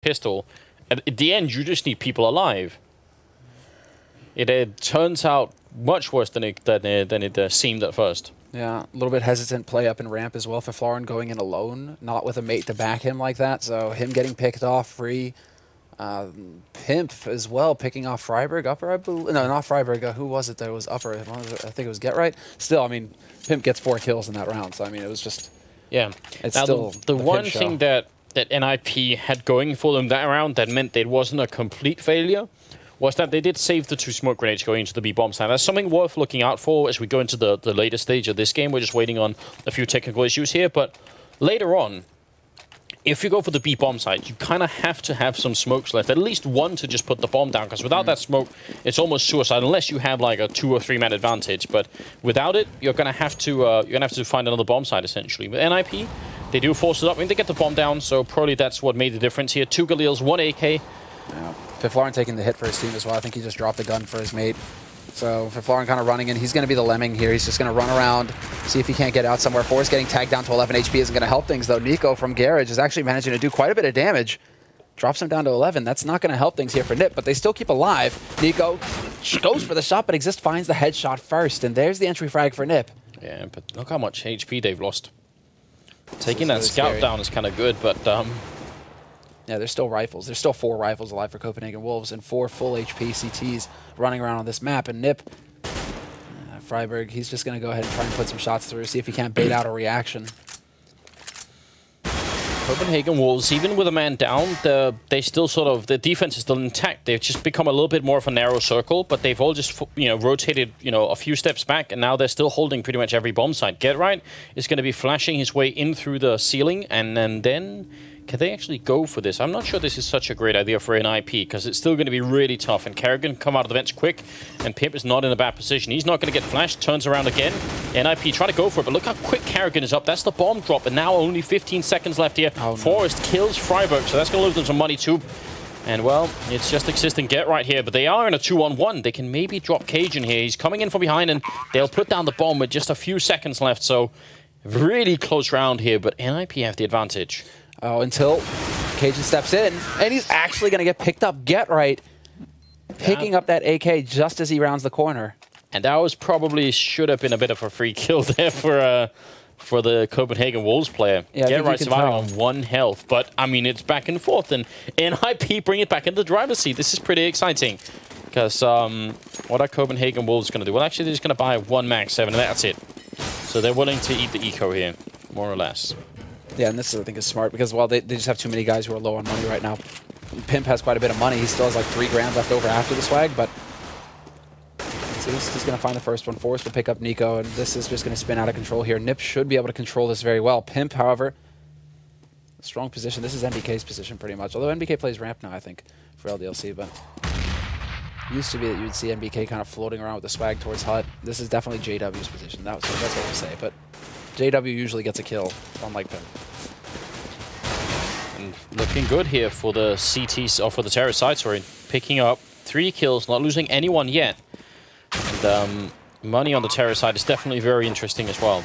pistol. At the end, you just need people alive. It turns out much worse than it seemed at first. Yeah, a little bit hesitant play up and ramp as well for Florin going in alone, not with a mate to back him like that. So him getting picked off free. Pimp as well picking off Freiberg upper, I believe. No, not Freiberg. Who was it that was upper? I think it was Get Right. Still, I mean, Pimp gets 4 kills in that round. So I mean, it was just It's now still the one thing that NiP had going for them that round that meant it wasn't a complete failure was that they did save the 2 smoke grenades going into the B bomb site. That's something worth looking out for as we go into the later stage of this game. We're just waiting on a few technical issues here, but later on, if you go for the B bomb site, you kind of have to have some smokes left, at least one to just put the bomb down, because without that smoke, it's almost suicide unless you have like a 2 or 3 man advantage. But without it, you're gonna have to find another bomb site essentially. With NiP, they do force it up. I mean, they get the bomb down, so probably that's what made the difference here. 2 Galils, 1 AK. Yeah. Florin taking the hit for his team as well. I think he just dropped the gun for his mate. So Florin kind of running in. He's going to be the lemming here. He's just going to run around, see if he can't get out somewhere. Forrest getting tagged down to 11 HP isn't going to help things, though. Nico from Garage is actually managing to do quite a bit of damage. Drops him down to 11. That's not going to help things here for NiP, but they still keep alive. Nico goes for the shot, but Exist finds the headshot first, and there's the entry frag for NiP. Yeah, but look how much HP they've lost. Taking that scout down is kind of good, but yeah, there's still rifles. There's still 4 rifles alive for Copenhagen Wolves and 4 full HP CTs running around on this map. And NiP, Freiberg, he's just going to go ahead and try and put some shots through, see if he can't bait out a reaction. Copenhagen Wolves, even with a man down, they still sort of, the defense is still intact. They've just become a little bit more of a narrow circle, but they've all just, rotated, a few steps back, and now they're still holding pretty much every bomb site. Get Right is going to be flashing his way in through the ceiling, and then can they actually go for this? I'm not sure this is such a great idea for NiP, because it's still going to be really tough, and Kerrigan come out of the vents quick, and Pimp is not in a bad position. He's not going to get flashed, turns around again. NiP trying to go for it, but look how quick Kerrigan is up. That's the bomb drop, and now only 15 seconds left here. Oh, no. Forrest kills Freiberg, so that's going to lose them some money too. And, well, it's just Exist and Get Right here, but they are in a 2-on-1. They can maybe drop Cajun here. He's coming in from behind, and they'll put down the bomb with just a few seconds left, so really close round here, but NiP have the advantage. Oh, until Cajun steps in, and he's actually going to get picked up. Get Right picking up that AK just as he rounds the corner. And that was probably should have been a bit of a free kill there for the Copenhagen Wolves player. Yeah, Get Right surviving on 1 health, but I mean it's back and forth, and NiP bring it back into the driver's seat. This is pretty exciting because what are Copenhagen Wolves going to do? Well, actually they're just going to buy 1 Max 7, and that's it. So they're willing to eat the eco here, more or less. Yeah, and this I think is smart because, well, they just have too many guys who are low on money right now. Pimp has quite a bit of money. He still has like 3 grand left over after the swag, but he's going to find the first one. Forrest will pick up Nico, and this is just going to spin out of control here. NiP should be able to control this very well. Pimp, however, strong position. This is NBK's position pretty much, although NBK plays ramp now, I think, for LDLC, but used to be that you would see NBK kind of floating around with the swag towards Hut. This is definitely JW's position. That's what we'll say, but JW usually gets a kill, unlike Pimp. And looking good here for the CTs, or for the terror side, sorry. Picking up 3 kills, not losing anyone yet. And money on the terror side is definitely very interesting as well.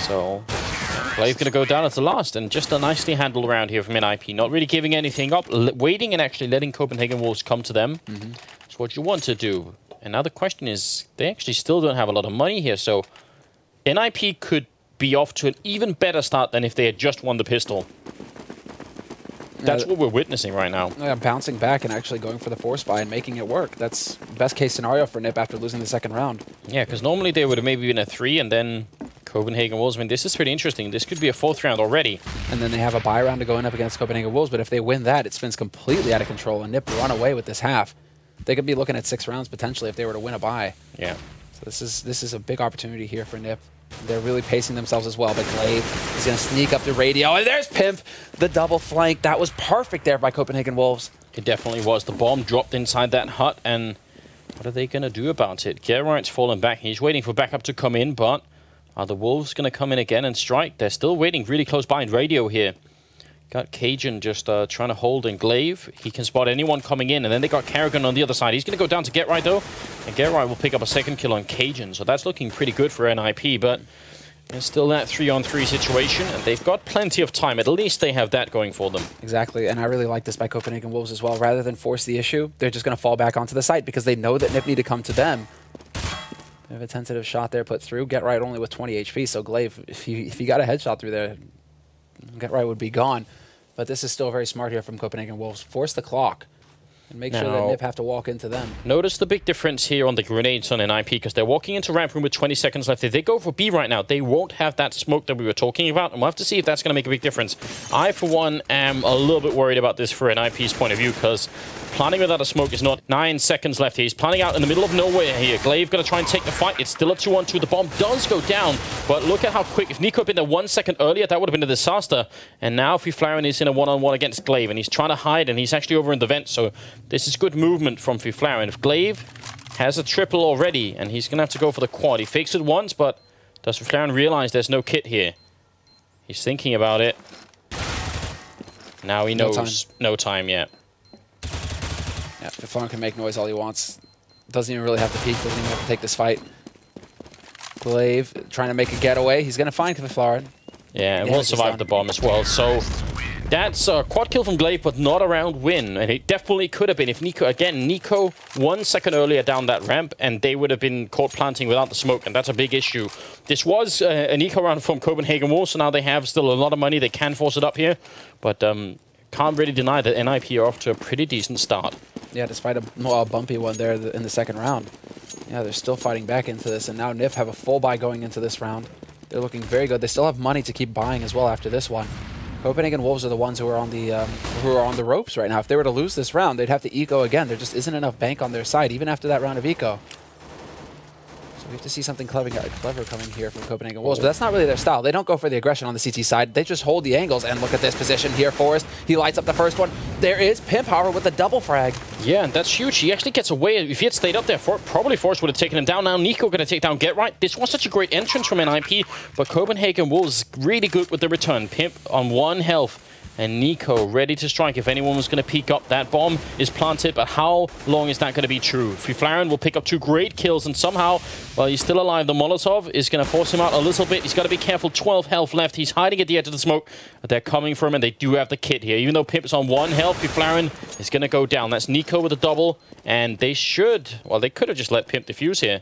So, Glaive going to go down at the last, and just a nicely handled round here from NiP. Not really giving anything up, waiting and actually letting Copenhagen Wolves come to them. That's what you want to do. And now the question is, they actually still don't have a lot of money here, so NiP could be off to an even better start than if they had just won the pistol. That's what we're witnessing right now. Yeah, bouncing back and actually going for the force buy and making it work. That's best case scenario for NiP after losing the 2nd round. Yeah, because normally they would have maybe been a 3 and then Copenhagen Wolves. I mean, this is pretty interesting. This could be a 4th round already. And then they have a buy round to go in up against Copenhagen Wolves, but if they win that, it spins completely out of control and NiP run away with this half. They could be looking at 6 rounds potentially if they were to win a buy. Yeah. So this is a big opportunity here for NiP. They're really pacing themselves as well, but Glaive is going to sneak up the radio, and there's Pimp, the double flank. That was perfect there by Copenhagen Wolves. It definitely was. The bomb dropped inside that hut, and what are they going to do about it? Get Right's fallen back. He's waiting for backup to come in, but are the Wolves going to come in again and strike? They're still waiting really close by in radio here. Got Cajun just trying to hold in Glaive. He can spot anyone coming in, and then they got Kerrigan on the other side. He's going to go down to Get Right, though, and Get Right will pick up a 2nd kill on Cajun, so that's looking pretty good for NiP, but There's still that 3-on-3 situation, and they've got plenty of time. At least they have that going for them. Exactly, and I really like this by Copenhagen Wolves as well. Rather than force the issue, they're just going to fall back onto the site because they know that NiP need to come to them. They have a tentative shot there put through. Get Right only with 20 HP, so Glaive, if you got a headshot through there, Get Right would be gone. But this is still very smart here from Copenhagen Wolves. Force the clock. And make sure that NiP have to walk into them. Notice the big difference here on the grenades on NiP, because they're walking into ramp room with 20 seconds left. If they go for B right now, they won't have that smoke that we were talking about, and we'll have to see if that's going to make a big difference. I, for one, am a little bit worried about this for NiP's point of view, because planning without a smoke is not. 9 seconds left here. He's planning out in the middle of nowhere here. Glaive going to try and take the fight. It's still a 2-on-2. The bomb does go down, but look at how quick. If NiP had been there 1 second earlier, that would have been a disaster. And now Fiflaren is in a 1-on-1 against Glaive, and he's trying to hide, and he's actually over in the vent, so this is good movement from Fiflaren. If Glaive has a triple already, and he's going to have to go for the quad. He fakes it once, but does Fiflaren realize there's no kit here? He's thinking about it. Now he knows. No time yet. Yeah, Fiflaren can make noise all he wants. Doesn't even really have to peek. Doesn't even have to take this fight. Glaive trying to make a getaway. He's going to find Fiflaren. Yeah, and will survive the bomb as well. So that's a quad kill from Glaive, but not a round win. And it definitely could have been if Nico, again, Nico 1 second earlier down that ramp, and they would have been caught planting without the smoke, and that's a big issue. This was an eco round from Copenhagen Wolves, so now they have still a lot of money. They can force it up here, but can't really deny that NiP are off to a pretty decent start. Yeah, despite a bumpy one there in the second round. Yeah, they're still fighting back into this, and now NiP have a full buy going into this round. They're looking very good. They still have money to keep buying as well after this one. Copenhagen Wolves are the ones who are on the ropes right now. If they were to lose this round, they'd have to eco again. There just isn't enough bank on their side, even after that round of eco. So we have to see something clever coming here from Copenhagen Wolves, but that's not really their style. They don't go for the aggression on the CT side. They just hold the angles, and look at this position here. Forrest, he lights up the first one. There is Pimp, however, with the double frag. Yeah, and that's huge. He actually gets away. If he had stayed up there, probably Forrest would have taken him down. Now Nico going to take down Get Right. This was such a great entrance from NiP, but Copenhagen Wolves really good with the return. Pimp on 1 health. And Nico ready to strike if anyone was going to peek up. That bomb is planted, but how long is that going to be true? Fiflaren will pick up 2 great kills, and somehow, well, he's still alive. The Molotov is going to force him out a little bit. He's got to be careful. 12 health left. He's hiding at the edge of the smoke. But they're coming for him, and they do have the kit here. Even though Pimp's on 1 health, Fiflaren is going to go down. That's Nico with a double, and they should... Well, they could have just let Pimp defuse here.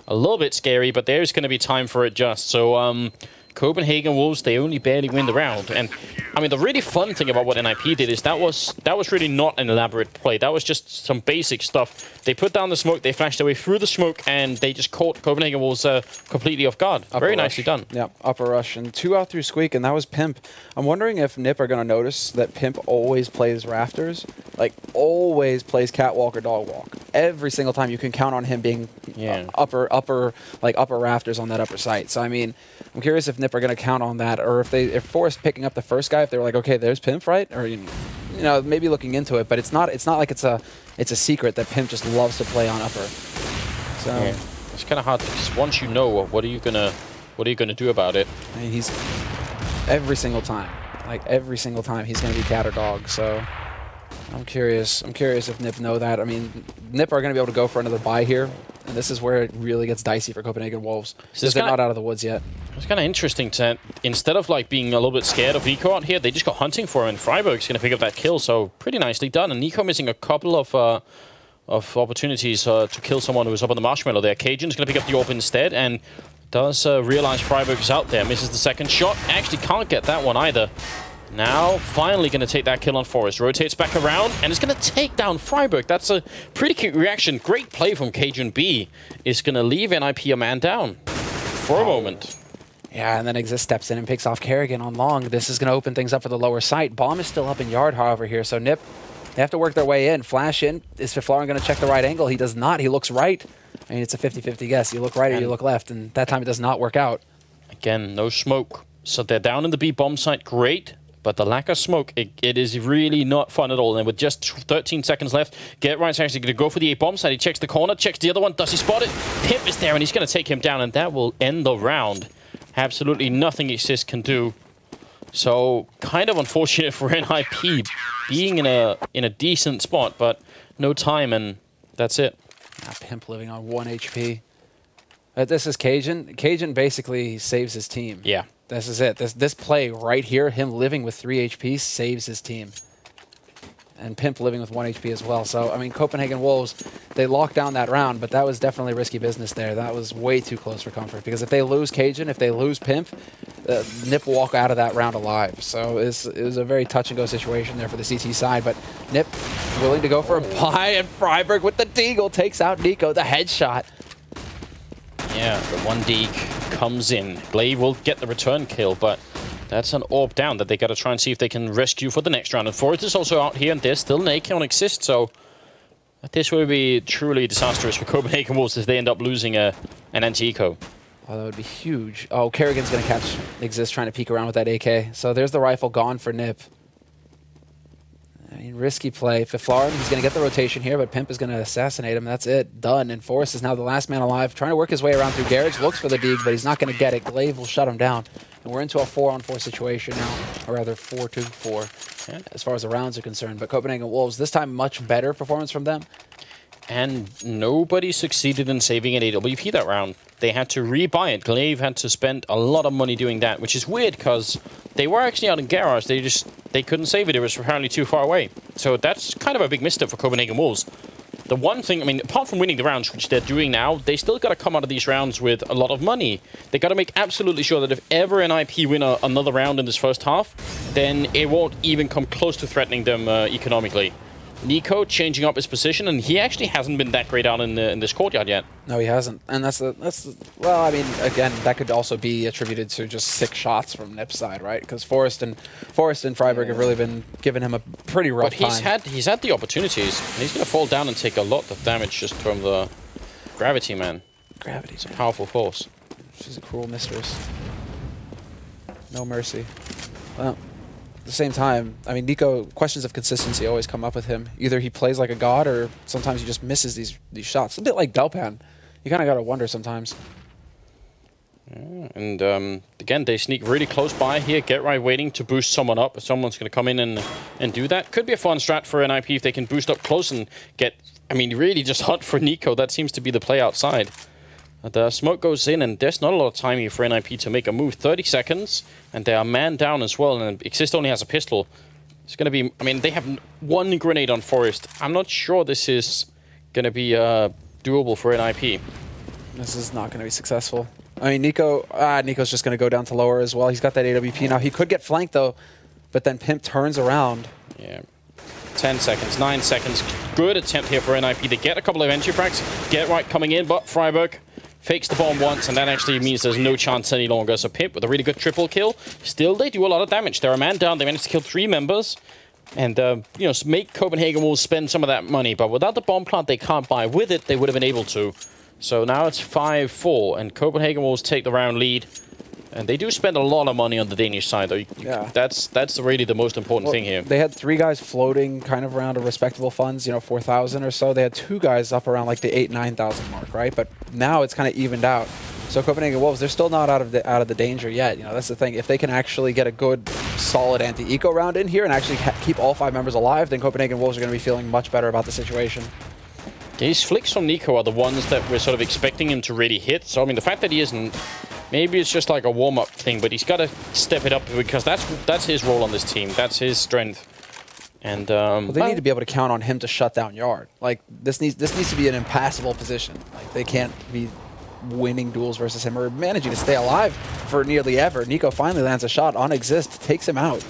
A little bit scary, but there's going to be time for it just. So, Copenhagen Wolves, they only barely win the round. And I mean, the really fun thing about what NiP did is that was really not an elaborate play. That was just some basic stuff. They put down the smoke, they flashed their way through the smoke, and they just caught Copenhagen Wolves completely off guard. Very nicely done. Yeah, upper rush, and 2 out through Squeak, and that was Pimp. I'm wondering if NiP are going to notice that Pimp always plays rafters, like always plays catwalk or dog walk. Every single time you can count on him being upper rafters on that upper site. So I mean, I'm curious if NiP are going to count on that, or if Forrest picking up the first guy, if they were like, okay, there's Pimp, right? Or you know, maybe looking into it, but it's not like it's a secret that Pimp just loves to play on upper. So yeah. It's kind of hard because once you know, what are you gonna do about it? I mean, he's every single time he's gonna be cat or dog. So I'm curious if NiP know that. I mean, NiP are gonna be able to go for another buy here. And this is where it really gets dicey for Copenhagen Wolves, because they're not out of the woods yet. It's kind of interesting to, instead of like being a little bit scared of Nico out here, they just got hunting for him, and Freiburg's going to pick up that kill, so pretty nicely done. And Nico missing a couple of opportunities to kill someone who was up on the marshmallow there. Cajun's going to pick up the AWP instead, and does realize Freiburg is out there. Misses the second shot. Actually can't get that one either. Now, finally going to take that kill on Forrest. Rotates back around, and it's going to take down Freiburg. That's a pretty cute reaction. Great play from Cajun B. Is going to leave NiP a man down for a moment. Yeah, and then Exist steps in and picks off Kerrigan on long. This is going to open things up for the lower site. Bomb is still up in yard, however, here. So NiP, they have to work their way in. Flash in. Is Fiflaren going to check the right angle? He does not. He looks right. I mean, it's a 50-50 guess. You look right or you look left, and that time it does not work out. Again, no smoke. So they're down in the B bomb site. Great. But the lack of smoke, it is really not fun at all. And with just 13 seconds left, Get Right's actually going to go for the A bomb side. He checks the corner, checks the other one. Does he spot it? Pimp is there, and he's going to take him down, and that will end the round. Absolutely nothing Exist can do. So kind of unfortunate for NiP being in a decent spot, but no time, and that's it. Pimp living on 1 HP. This is Cajun. Cajun basically saves his team. Yeah. This is it. This play right here, him living with 3 HP, saves his team. And Pimp living with 1 HP as well. So, I mean, Copenhagen Wolves, they locked down that round, but that was definitely risky business there. That was way too close for comfort. Because if they lose Cajun, if they lose Pimp, NiP will walk out of that round alive. So it was a very touch-and-go situation there for the CT side. But NiP willing to go for a buy, and Freiberg with the deagle takes out Nico, the headshot. Yeah, the 1 deke comes in. Glaive will get the return kill, but that's an AWP down that they got to try and see if they can rescue for the next round. And Forrest is also out here, and there's still an AK on Exist, so this will be truly disastrous for Copenhagen Wolves if they end up losing an anti-eco. Oh, that would be huge. Oh, Kerrigan's going to catch Exist trying to peek around with that AK. So there's the rifle gone for NiP. I mean, risky play. Fiflarin, he's going to get the rotation here, but Pimp is going to assassinate him. That's it. Done. And Forrest is now the last man alive, trying to work his way around through Garage. Looks for the dig, but he's not going to get it. Glaive will shut him down. And we're into a 4-on-4 situation now, or rather 4-2-4, as far as the rounds are concerned. But Copenhagen Wolves, this time much better performance from them. And nobody succeeded in saving an AWP that round. They had to rebuy it. Glaive had to spend a lot of money doing that, which is weird because they were actually out in Garage. They couldn't save it. It was apparently too far away. So that's kind of a big misstep for Copenhagen Wolves. The one thing, I mean, apart from winning the rounds, which they're doing now, they still got to come out of these rounds with a lot of money. They got to make absolutely sure that if ever NiP win another round in this first half, then it won't even come close to threatening them economically. Nico changing up his position, and he actually hasn't been that great out in this courtyard yet. No, he hasn't, and that's the well, I mean, again, that could also be attributed to just 6 shots from NiP's side, right? Because Forrest and Freiberg have really been giving him a pretty rough time. But he's had the opportunities, and he's going to fall down and take a lot of damage just from the gravity, man. Gravity's a powerful force. She's a cruel mistress. No mercy. Well. At the same time, I mean, Nico, questions of consistency always come up with him. Either he plays like a god, or sometimes he just misses these shots. A bit like Delpan. You kind of got to wonder sometimes. Yeah, and again, they sneak really close by here. Get right waiting to boost someone up. Someone's going to come in and do that. Could be a fun strat for NiP if they can boost up close and get, I mean, really just hunt for Nico. That seems to be the play outside. The smoke goes in, and there's not a lot of time here for NiP to make a move. 30 seconds, and they are man down as well, and Exist only has a pistol. It's going to be, I mean, they have 1 grenade on Forest. I'm not sure this is going to be doable for NiP. This is not going to be successful. I mean, Nico's just going to go down to lower as well. He's got that AWP now. He could get flanked, though, but then Pimp turns around. Yeah. 10 seconds, 9 seconds. Good attempt here for NiP. They get a couple of entry frags. Get right coming in, but Freiberg fakes the bomb once, and that actually means there's no chance any longer. So Pimp with a really good triple kill. Still, they do a lot of damage. They're a man down. They managed to kill 3 members. And, you know, make Copenhagen Wolves spend some of that money. But without the bomb plant they can't buy with it, they would have been able to. So now it's 5-4, and Copenhagen Wolves take the round lead. And they do spend a lot of money on the Danish side, though. Yeah. That's really the most important thing here. They had 3 guys floating kind of around a respectable funds, you know, 4,000 or so. They had 2 guys up around like the 8,000-9,000 mark, right? But now it's kind of evened out. So Copenhagen Wolves, they're still not out of the danger yet. You know, that's the thing. If they can actually get a good, solid anti-eco round in here and actually keep all 5 members alive, then Copenhagen Wolves are going to be feeling much better about the situation. These flicks from Nico are the ones that we're sort of expecting him to really hit. So, I mean, the fact that he isn't, maybe it's just like a warm-up thing, but he's got to step it up because that's his role on this team. That's his strength. And well, they need to be able to count on him to shut down Yard. Like, this needs to be an impassable position. Like, they can't be winning duels versus him or managing to stay alive for nearly ever. Nico finally lands a shot on Exist, takes him out.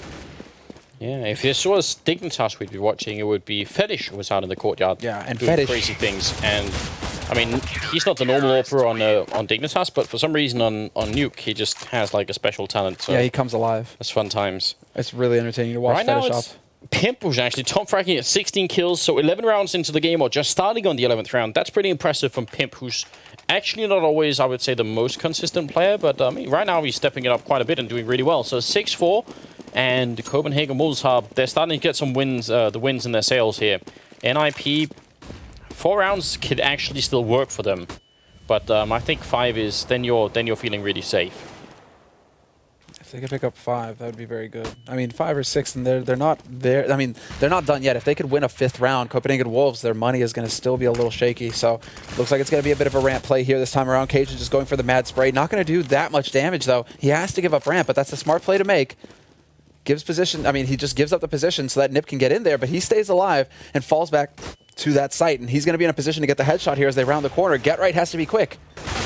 Yeah, if this was Dignitas we'd be watching, it would be Fetish who was out in the courtyard. Yeah, and doing Fetish, crazy things. And I mean, he's not the normal AWPer on Dignitas, but for some reason on Nuke, he just has like a special talent. So yeah, he comes alive. That's fun times. It's really entertaining to watch Fetish up. Pimp was actually top fracking at 16 kills, so 11 rounds into the game, or just starting on the 11th round. That's pretty impressive from Pimp, who's actually not always, I would say, the most consistent player, but I mean, right now he's stepping it up quite a bit and doing really well. So 6-4, and Copenhagen Wolves they're starting to get some wins, the wins in their sails here. NiP, 4 rounds could actually still work for them, but I think 5 is, then you're feeling really safe. If they could pick up 5, that would be very good. I mean, 5 or 6, and they're not there. I mean, they're not done yet. If they could win a 5th round, Copenhagen Wolves, their money is going to still be a little shaky. So looks like it's going to be a bit of a ramp play here this time around. Cajun just going for the mad spray. Not going to do that much damage, though. He has to give up ramp, but that's a smart play to make. Gives position. I mean, he just gives up the position so that NiP can get in there, but he stays alive and falls back to that site, and he's going to be in a position to get the headshot here as they round the corner. Get Right has to be quick.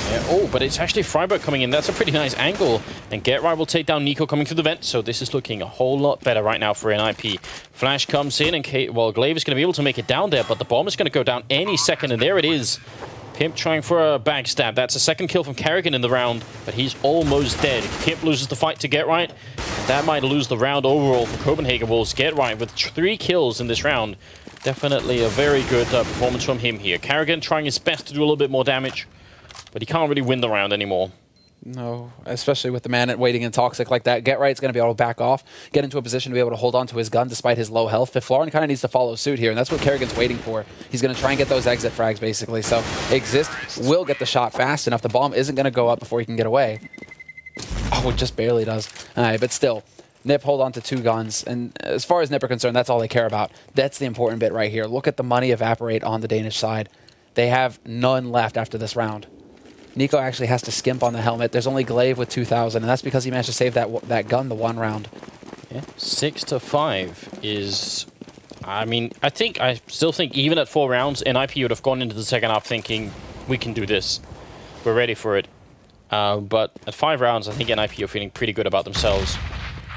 Yeah, oh, but it's actually friberg coming in. That's a pretty nice angle. And Get Right will take down NiP coming through the vent, so this is looking a whole lot better right now for NiP. Flash comes in, and Glaive is going to be able to make it down there, but the bomb is going to go down any second, and there it is. Pimp trying for a backstab. That's a second kill from Carrigan in the round, but he's almost dead. Pimp loses the fight to Get Right. That might lose the round overall for Copenhagen Wolves. Get Right with 3 kills in this round. Definitely a very good performance from him here. Carrigan trying his best to do a little bit more damage, but he can't really win the round anymore. No, especially with the man waiting in Toxic like that. Get Right's going to be able to back off, get into a position to be able to hold on to his gun despite his low health. Florin kind of needs to follow suit here, and that's what Carrigan's waiting for. He's going to try and get those exit frags, basically. So Exist will get the shot fast enough. The bomb isn't going to go up before he can get away. Oh, it just barely does. All right, but still. NiP hold on to 2 guns, and as far as NiP are concerned, that's all they care about. That's the important bit right here. Look at the money evaporate on the Danish side. They have none left after this round. NiKo actually has to skimp on the helmet. There's only Glaive with 2,000, and that's because he managed to save that gun the 1 round. Yeah, 6 to 5 is... I mean, I still think even at 4 rounds, NiP would have gone into the second half thinking, we can do this. We're ready for it. But at 5 rounds, I think NiP are feeling pretty good about themselves.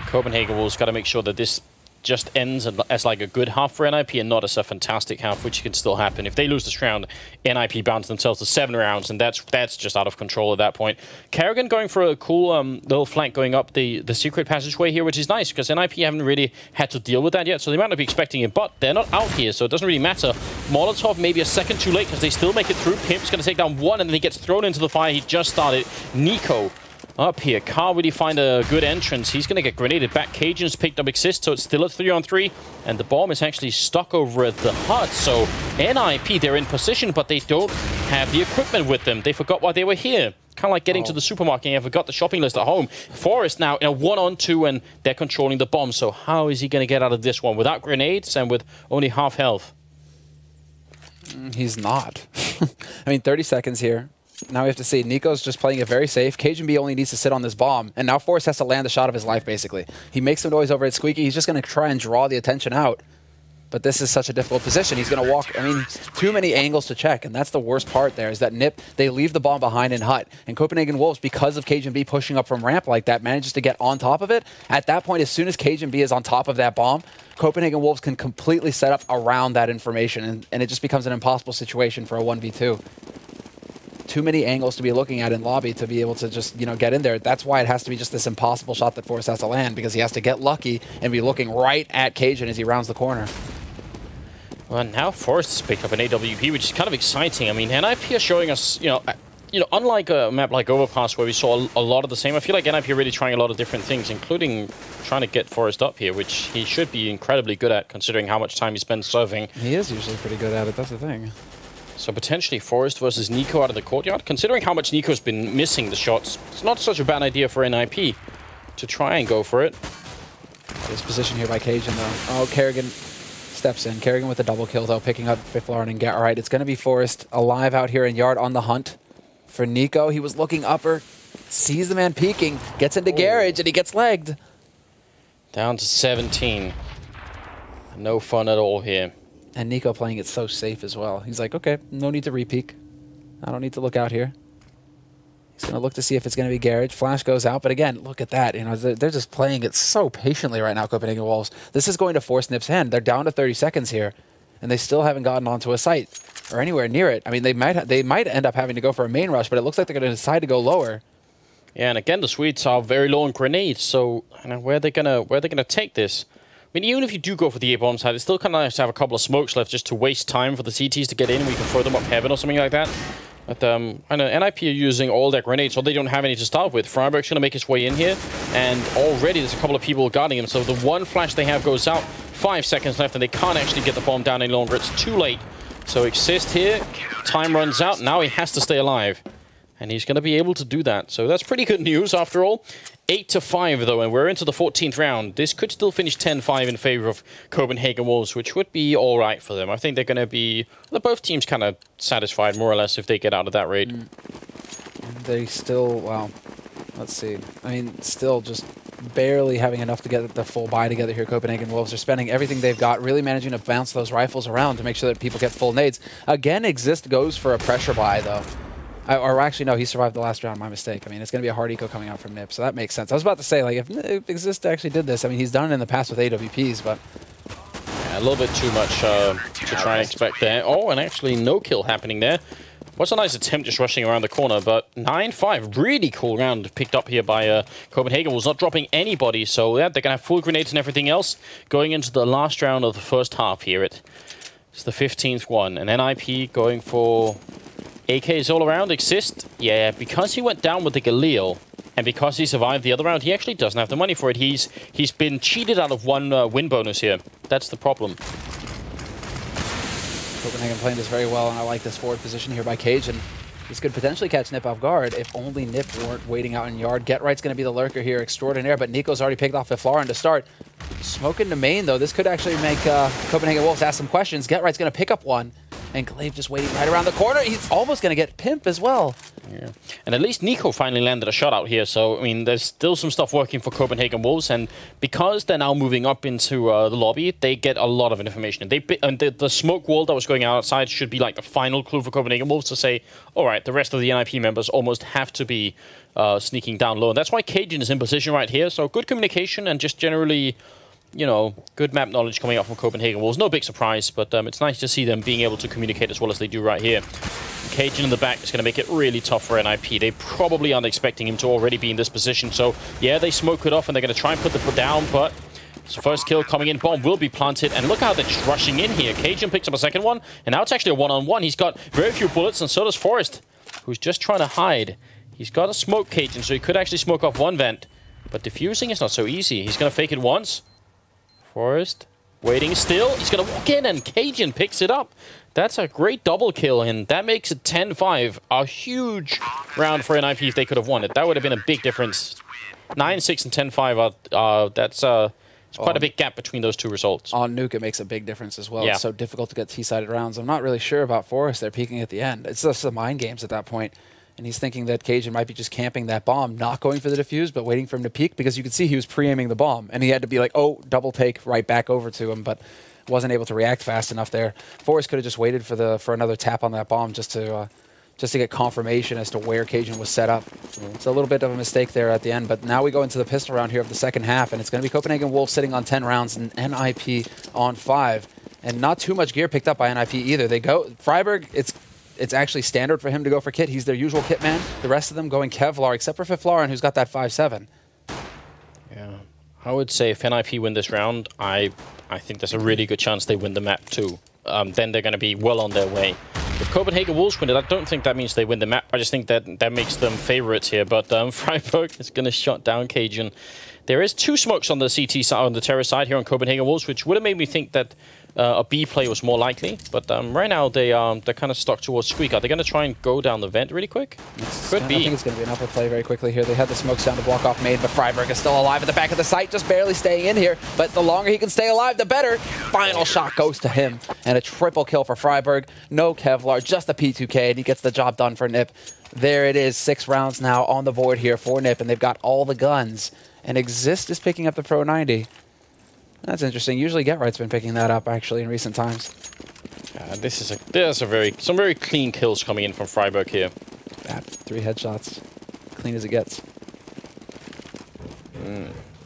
Copenhagen Wolves got to make sure that this just ends as like a good half for NiP and not as a fantastic half, which can still happen. If they lose this round, NiP bounce themselves to 7 rounds, and that's just out of control at that point. Carrigan going for a cool little flank going up the secret passageway here, which is nice, because NiP haven't really had to deal with that yet, so they might not be expecting it, but they're not out here, so it doesn't really matter. Molotov maybe a second too late, because they still make it through. Pimp's going to take down 1, and then he gets thrown into the fire he just started. NiKo up here, can't really find a good entrance. He's going to get grenaded back. Cajun's picked up Exist, so it's still a 3-on-3. And the bomb is actually stuck over at the hut. So NiP, they're in position, but they don't have the equipment with them. They forgot why they were here. Kind of like getting to the supermarket and forgot the shopping list at home. Forrest now in a 1-on-2, and they're controlling the bomb. So how is he going to get out of this one without grenades and with only half health? He's not. I mean, 30 seconds here. Now we have to see. NiKo's just playing it very safe. Cajun B only needs to sit on this bomb. And now Forrest has to land the shot of his life, basically. He makes some noise over at Squeaky. He's just going to try and draw the attention out. But this is such a difficult position. He's going to walk. I mean, too many angles to check. And that's the worst part there, is that NiP, they leave the bomb behind in hut. And Copenhagen Wolves, because of Cajun B pushing up from ramp like that, manages to get on top of it. At that point, as soon as Cajun B is on top of that bomb, Copenhagen Wolves can completely set up around that information. And it just becomes an impossible situation for a 1v2. Too many angles to be looking at in lobby to be able to just, you know, get in there. That's why it has to be just this impossible shot that Forrest has to land, because he has to get lucky and be looking right at Cajun as he rounds the corner. Well, now Forrest has picked up an AWP, which is kind of exciting. I mean, NiP are showing us, you know, unlike a map like Overpass where we saw a lot of the same, I feel like NiP are really trying a lot of different things, including trying to get Forrest up here, which he should be incredibly good at, considering how much time he spends serving. He is usually pretty good at it, that's the thing. So potentially Forrest versus NiKo out of the courtyard. Considering how much NiKo's been missing the shots, it's not such a bad idea for NiP to try and go for it. This position here by Cajun, though. Oh, Carrigan steps in. Carrigan with the double kill, though, picking up Florin and Get Right. It's going to be Forrest alive out here in yard on the hunt for NiKo. He was looking upper, sees the man peeking, gets into garage, and he gets legged. Down to 17. No fun at all here. And NiKo playing it so safe as well. He's like, okay, no need to re-peek. I don't need to look out here. He's going to look to see if it's going to be garage. Flash goes out, but again, look at that. You know, they're just playing it so patiently right now, Copenhagen Wolves. This is going to force NiP's hand. They're down to 30 seconds here, and they still haven't gotten onto a site or anywhere near it. I mean, they might end up having to go for a main rush, but it looks like they're going to decide to go lower. Yeah, and again, the Swedes are very low on grenades, so you know, where are they gonna take this? I mean, even if you do go for the A-bomb side, it's still kind of nice to have a couple of smokes left just to waste time for the CTs to get in. We can throw them up heaven or something like that. But I know NiP are using all their grenades, so they don't have any to start with. friberg's going to make his way in here, and already there's a couple of people guarding him. So the one flash they have goes out, 5 seconds left, and they can't actually get the bomb down any longer. It's too late. So Exist here, time runs out. Now he has to stay alive. And he's going to be able to do that. So that's pretty good news after all. 8-5 though, and we're into the 14th round. This could still finish 10-5 in favor of Copenhagen Wolves, which would be all right for them. I think they're going to be... both teams kind of satisfied, more or less, if they get out of that raid. They still... Well, let's see. I mean, still just barely having enough to get the full buy together here. Copenhagen Wolves are spending everything they've got, really managing to bounce those rifles around to make sure that people get full nades. Again, Exist goes for a pressure buy, though. Or actually, no, he survived the last round. My mistake. I mean, it's going to be a hard eco coming out from NiP, so that makes sense. I was about to say, like, if Exist actually did this, I mean, he's done it in the past with AWPs, but... Yeah, a little bit too much to try and expect there. Oh, and actually no kill happening there. What's a nice attempt just rushing around the corner, but 9-5, really cool round picked up here by Copenhagen Wolves, not dropping anybody, so yeah, they're going to have full grenades and everything else going into the last round of the first half here. It's the 15th one, and NiP going for AKs all around. Exist, yeah, because he went down with the Galil, and because he survived the other round, he actually doesn't have the money for it. He's been cheated out of one win bonus here. That's the problem. Copenhagen playing this very well, and I like this forward position here by Cage, and this could potentially catch NiP off guard if only NiP weren't waiting out in yard. Get Right's going to be the lurker here, extraordinaire, but Nico's already picked off Flaren to start. Smoke into main, though. This could actually make Copenhagen Wolves ask some questions. Get Right's going to pick up one, and Glaive just waiting right around the corner. He's almost going to get Pimp as well. Yeah. And at least Nico finally landed a shot out here, so, I mean, there's still some stuff working for Copenhagen Wolves, and because they're now moving up into the lobby, they get a lot of information. And the smoke wall that was going outside should be like the final clue for Copenhagen Wolves to say, all right, the rest of the NiP members almost have to be sneaking down low. And that's why Cajun is in position right here, so good communication and just generally... you know, good map knowledge coming up from Copenhagen Wolves. No big surprise, but it's nice to see them being able to communicate as well as they do right here. Cajun in the back is going to make it really tough for NiP. They probably aren't expecting him to already be in this position. So, yeah, they smoke it off and they're going to try and put the foot down, but first kill coming in. Bomb will be planted, and look how they're just rushing in here. Cajun picks up a second one, and now it's actually a one-on-one. He's got very few bullets, and so does Forrest, who's just trying to hide. He's got a smoke Cajun, so he could actually smoke off one vent, but defusing is not so easy. He's going to fake it once. Forrest waiting still. He's going to walk in, and Cajun picks it up. That's a great double kill, and that makes it 10-5. A huge round for NiP if they could have won it. That would have been a big difference. 9-6 and 10-5. That's quite a big gap between those two results. On Nuke, it makes a big difference as well. Yeah. It's so difficult to get T-sided rounds. I'm not really sure about Forrest. They're peeking at the end. It's just the mind games at that point. And he's thinking that Cajun might be just camping that bomb, not going for the defuse, but waiting for him to peek, because you could see he was pre-aiming the bomb. And he had to be like, oh, double take right back over to him, but wasn't able to react fast enough there. Forrest could have just waited for another tap on that bomb just to get confirmation as to where Cajun was set up. It's a little bit of a mistake there at the end, but now we go into the pistol round here of the second half, and it's going to be Copenhagen Wolves sitting on 10 rounds and NiP on 5. And not too much gear picked up by NiP either. They go... Freiburg, it's actually standard for him to go for kit. He's their usual kit man. The rest of them going Kevlar, except for Flaren, who's got that 5-7. Yeah. I would say if NiP win this round, I think there's a really good chance they win the map too. Then they're going to be well on their way. If Copenhagen Wolves win it, I don't think that means they win the map. I just think that makes them favorites here. But Freiburg is going to shut down Cajun. There is 2 smokes on the CT side, on the terrace side here on Copenhagen Wolves, which would have made me think that a B play was more likely. But right now they're kind of stuck towards Squeak. Are they going to try and go down the vent really quick? Could be. I think it's going to be an upper play very quickly here. They had the smokes down to block off main, but Freiburg is still alive at the back of the site, just barely staying in here. But the longer he can stay alive, the better. Final shot goes to him, and a triple kill for Freiburg. No Kevlar, just a P2K, and he gets the job done for NiP. There it is, 6 rounds now on the board here for NiP, and they've got all the guns. And Exist is picking up the Pro 90. That's interesting. Usually Get Right's been picking that up, actually, in recent times. There's some very clean kills coming in from Freiburg here. 3 headshots. Clean as it gets.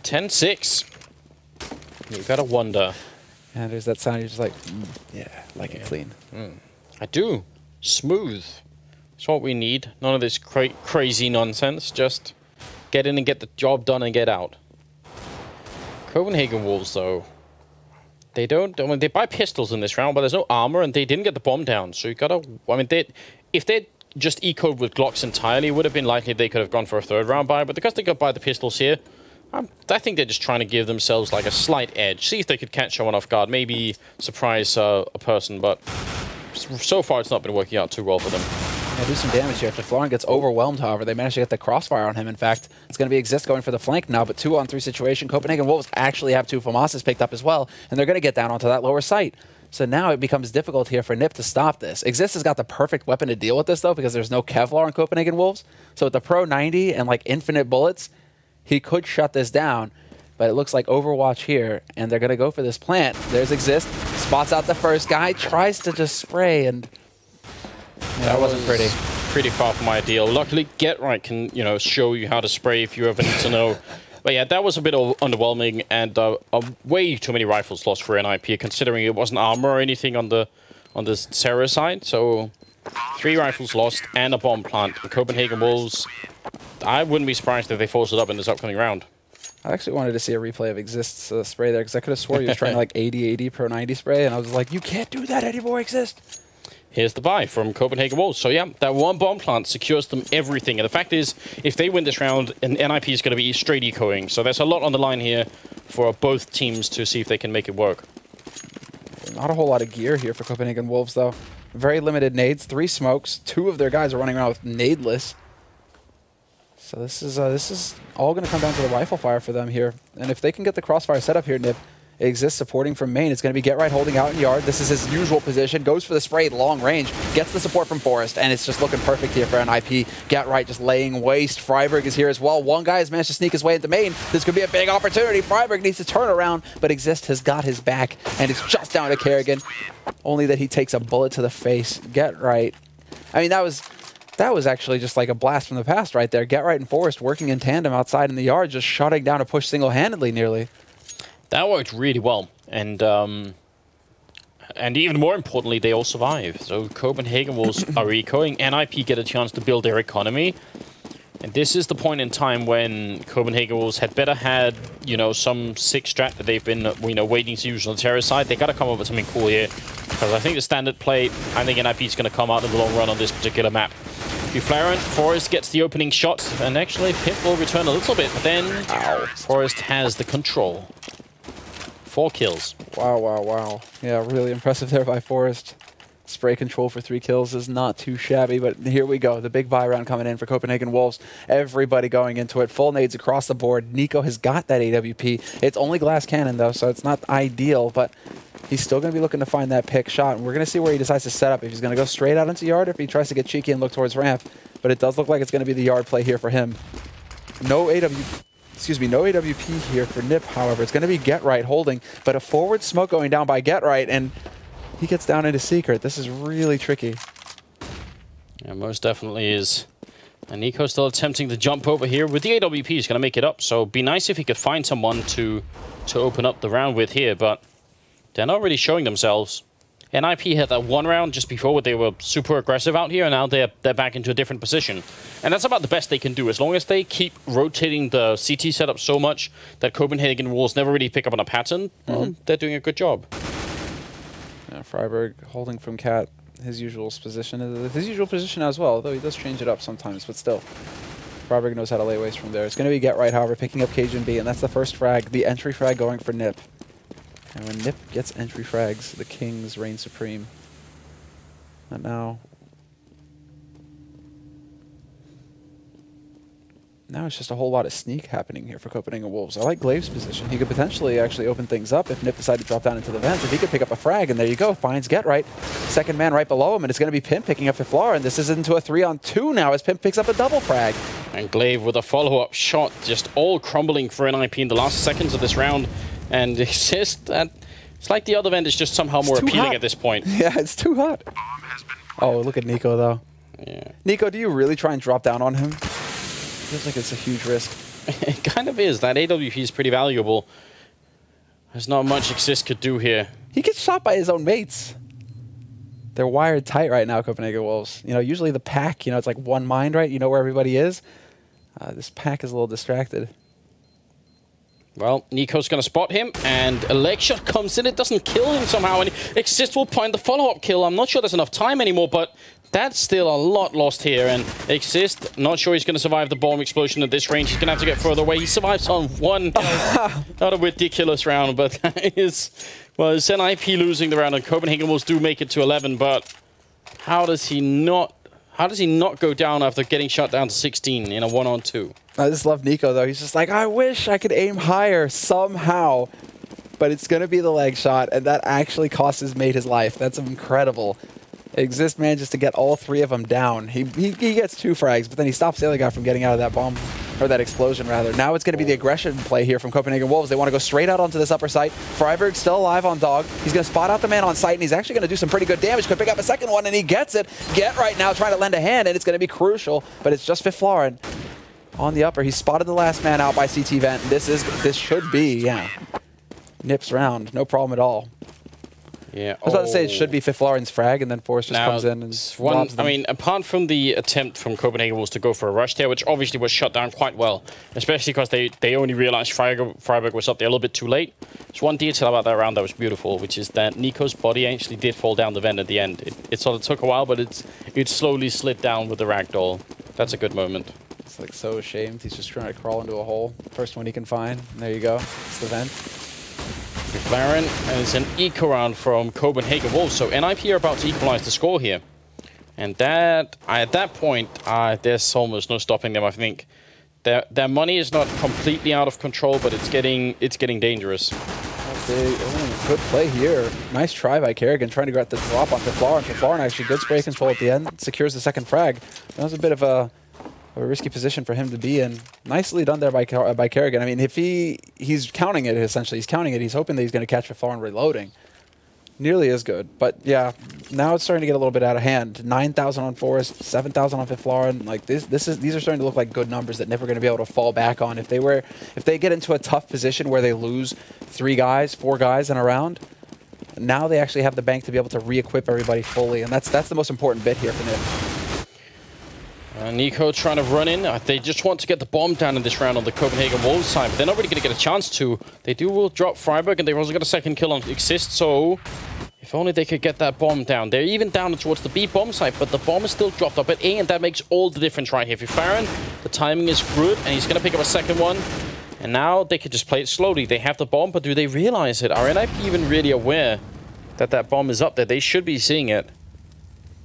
10-6. You gotta wonder. And there's that sound, you're just like, yeah, like it clean. I do. Smooth. That's what we need. None of this crazy nonsense. Just get in and get the job done and get out. Copenhagen Wolves, though, they don't... I mean, they buy pistols in this round, but there's no armor, and they didn't get the bomb down. So you gotta... I mean, if they'd just ecoed with Glocks entirely, it would have been likely they could have gone for a 3rd round buy. But because they got by the pistols here, I think they're just trying to give themselves like a slight edge. See if they could catch someone off guard. Maybe surprise a person, but so far it's not been working out too well for them. He'll do some damage here. If Florin gets overwhelmed, however, they manage to get the crossfire on him. In fact, it's going to be Exist going for the flank now, but 2-on-3 situation. Copenhagen Wolves actually have 2 FAMASas picked up as well, and they're going to get down onto that lower site. So now it becomes difficult here for NiP to stop this. Exist has got the perfect weapon to deal with this, though, because there's no Kevlar on Copenhagen Wolves. So with the Pro 90 and, like, infinite bullets, he could shut this down. But it looks like Overwatch here, and they're going to go for this plant. There's Exist, spots out the first guy, tries to just spray, and that wasn't pretty. Pretty far from ideal. Luckily, Get Right can, you know, show you how to spray if you ever need to know. But yeah, that was a bit underwhelming, and way too many rifles lost for NiP, considering it wasn't armor or anything on the Sarah side. So 3 rifles lost and a bomb plant. The Copenhagen Wolves, I wouldn't be surprised if they force it up in this upcoming round. I actually wanted to see a replay of Exist's spray there, because I could have swore he was trying to, like, 80-80 Pro 90 spray, and I was like, you can't do that anymore, Exist. Here's the buy from Copenhagen Wolves. So yeah, that one bomb plant secures them everything. And the fact is, if they win this round, and NiP is going to be straight ecoing. So there's a lot on the line here for both teams to see if they can make it work. Not a whole lot of gear here for Copenhagen Wolves, though. Very limited nades, 3 smokes. 2 of their guys are running around with nadeless. So this is all going to come down to the rifle fire for them here. And if they can get the crossfire set up here, NiP, it exists supporting from main. It's going to be Get Right holding out in yard. This is his usual position. Goes for the spray at long range. Gets the support from Forest. And it's just looking perfect here for NiP. Get Right just laying waste. Freiburg is here as well. One guy has managed to sneak his way into main. This could be a big opportunity. Freiburg needs to turn around. But Exist has got his back. And it's just down to Kerrigan. Only that he takes a bullet to the face. Get Right. I mean, that was actually just like a blast from the past right there. Get Right and Forest working in tandem outside in the yard. Just shutting down a push single-handedly nearly. That worked really well, and even more importantly, they all survive. So Copenhagen Wolves are ecoing, NiP get a chance to build their economy, and this is the point in time when Copenhagen Wolves had better had, you know, some sick strat that they've been, you know, waiting to use on the terror side. They got to come up with something cool here, because I think the standard play, I think NiP is going to come out in the long run on this particular map. Flaren, Forest gets the opening shot, and actually Pip will return a little bit, but then Forest has the control. 4 kills. Wow, wow, wow. Yeah, really impressive there by Forest. Spray control for 3 kills is not too shabby, but here we go. The big buy round coming in for Copenhagen Wolves. Everybody going into it. Full nades across the board. NiKo has got that AWP. It's only glass cannon, though, so it's not ideal, but he's still going to be looking to find that pick shot, and we're going to see where he decides to set up. If he's going to go straight out into yard, or if he tries to get cheeky and look towards ramp. But it does look like it's going to be the yard play here for him. No AWP here for NiP, however. It's going to be Get Right holding, but a forward smoke going down by Get Right, and he gets down into secret. This is really tricky. Yeah, most definitely is. And NiKo's still attempting to jump over here. With the AWP, he's going to make it up, so it'd be nice if he could find someone to open up the round with here, but they're not really showing themselves. NiP had that one round just before where they were super aggressive out here, and now they're back into a different position. And that's about the best they can do. As long as they keep rotating the CT setup so much that Copenhagen Wolves never really pick up on a pattern, well, they're doing a good job. Yeah, Freiburg holding from Cat, his usual position as well, though he does change it up sometimes, but still. Freiburg knows how to lay waste from there. It's going to be Get Right, however, picking up Cajun B, and that's the first frag, the entry frag going for NiP. And when NiP gets entry frags, the Kings reign supreme. And now it's just a whole lot of sneak happening here for Copenhagen Wolves. I like Glaive's position. He could potentially actually open things up if NiP decided to drop down into the vents. If he could pick up a frag, and there you go, finds Get Right. Second man right below him, and it's going to be Pimp picking up Fiflar, and this is into a 3-on-2 now as Pimp picks up a double frag. And Glaive with a follow-up shot, just all crumbling for NiP in the last seconds of this round. And it's just that it's like the other vent is just somehow more appealing at this point. Yeah, it's too hot. Oh, look at NiKo, though. Yeah. NiKo, do you really try and drop down on him? Feels like it's a huge risk. It kind of is. That AWP is pretty valuable. There's not much Exist could do here. He gets shot by his own mates. They're wired tight right now, Copenhagen Wolves. You know, usually the pack, you know, it's like one mind, right? You know where everybody is. This pack is a little distracted. Well, NiKo's going to spot him, and a leg shot comes in. It doesn't kill him somehow, and Exist will find the follow-up kill. I'm not sure there's enough time anymore, but that's still a lot lost here. And Exist, not sure he's going to survive the bomb explosion at this range. He's going to have to get further away. He survives on one. Not a ridiculous round, but that is... Well, it's NiP losing the round, and Copenhagen Wolves do make it to 11, but how does he not How does he not go down after getting shot down to 16 in a 1-on-2? I just love Nico, though. He's just like, I wish I could aim higher somehow. But it's going to be the leg shot, and that actually cost his mate his life. That's incredible. Exist manages to get all 3 of them down. He gets 2 frags, but then he stops the other guy from getting out of that bomb, or that explosion, rather. Now it's going to be the aggression play here from Copenhagen Wolves. They want to go straight out onto this upper site. Freiberg's still alive on Dog. He's going to spot out the man on site, and he's actually going to do some pretty good damage. Could pick up a second one, and he gets it. Get right now trying to lend a hand, and it's going to be crucial, but it's just Fiflaren on the upper. He spotted the last man out by CT Vent. This should be, yeah, NiP's round. No problem at all. Yeah. I was about to say it should be Fiflaren's frag, and then Forrest just comes in and robs them. I mean, apart from the attempt from Copenhagen Wolves to go for a rush there, which obviously was shut down quite well, especially because they only realized Freiberg was up there a little bit too late. There's one detail about that round that was beautiful, which is that Nico's body actually did fall down the vent at the end. It sort of took a while, but it slowly slid down with the ragdoll. That's a good moment. It's like so ashamed. He's just trying to crawl into a hole. First one he can find. And there you go. It's the vent. McLaren, and it's an eco round from Copenhagen Wolves. So NiP are about to equalize the score here. And that, at that point, there's almost no stopping them, I think. Their money is not completely out of control, but it's getting dangerous. Good play here. Nice try by Kerrigan, trying to get the drop on Fiflaren. Fiflaren actually good spray control at the end. Secures the second frag. That was a bit of a risky position for him to be in. Nicely done there by Kerrigan. I mean, if he's counting it, essentially. He's counting it. He's hoping that he's going to catch Fiflaren reloading. Nearly as good. But yeah, now it's starting to get a little bit out of hand. 9,000 on Forrest, 7,000 on Fiflaren. Like these are starting to look like good numbers that NiP are going to be able to fall back on. If they get into a tough position where they lose 3 guys, 4 guys in a round, now they actually have the bank to be able to re-equip everybody fully, and that's the most important bit here for NiP. Nico trying to run in. They just want to get the bomb down in this round on the Copenhagen Wolves side, but they're not really going to get a chance to. They will drop Freiberg, and they've also got a second kill on Exist, so if only they could get that bomb down. They're even down towards the B bomb site, but the bomb is still dropped up at A, and that makes all the difference right here. For Farron, the timing is good, and he's going to pick up a second one. And now they could just play it slowly. They have the bomb, but do they realize it? Are NiP even really aware that that bomb is up there? They should be seeing it.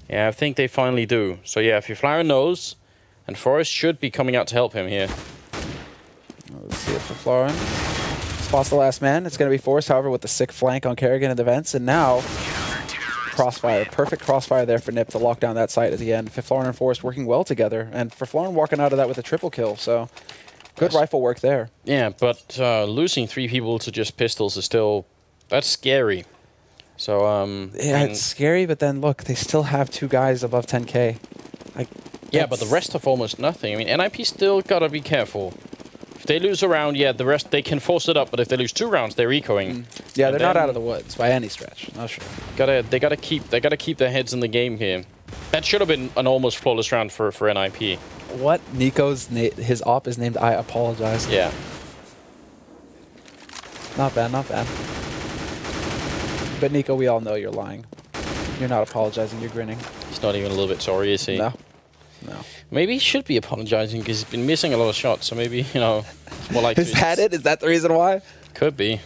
Yeah, I think they finally do. So yeah, Fiflaren knows, and Forrest should be coming out to help him here. Let's see if Fiflaren spots the last man. It's going to be Forrest, however, with the sick flank on Kerrigan in the vents, and now crossfire. Perfect crossfire there for NiP to lock down that site at the end. Fiflaren and Forrest working well together, and Fiflaren walking out of that with a triple kill, so good rifle work there. Yeah, but losing 3 people to just pistols is still, that's scary. So, yeah, it's scary, but then look, they still have 2 guys above 10K. Yeah, but the rest have almost nothing. I mean, NiP still gotta be careful. If they lose a round, yeah, the rest, they can force it up, but if they lose 2 rounds, they're ecoing. Yeah, they're not out of the woods by any stretch. No, sure. They gotta keep their heads in the game here. That should have been an almost flawless round for NiP. What? Nico's his op is named I Apologize. Yeah. Not bad, not bad. But Nico, we all know you're lying. You're not apologizing, you're grinning. He's not even a little bit sorry, is he? No. No. Maybe he should be apologizing because he's been missing a lot of shots, so maybe, you know, it's more like... Is that it? Is that the reason why? Could be.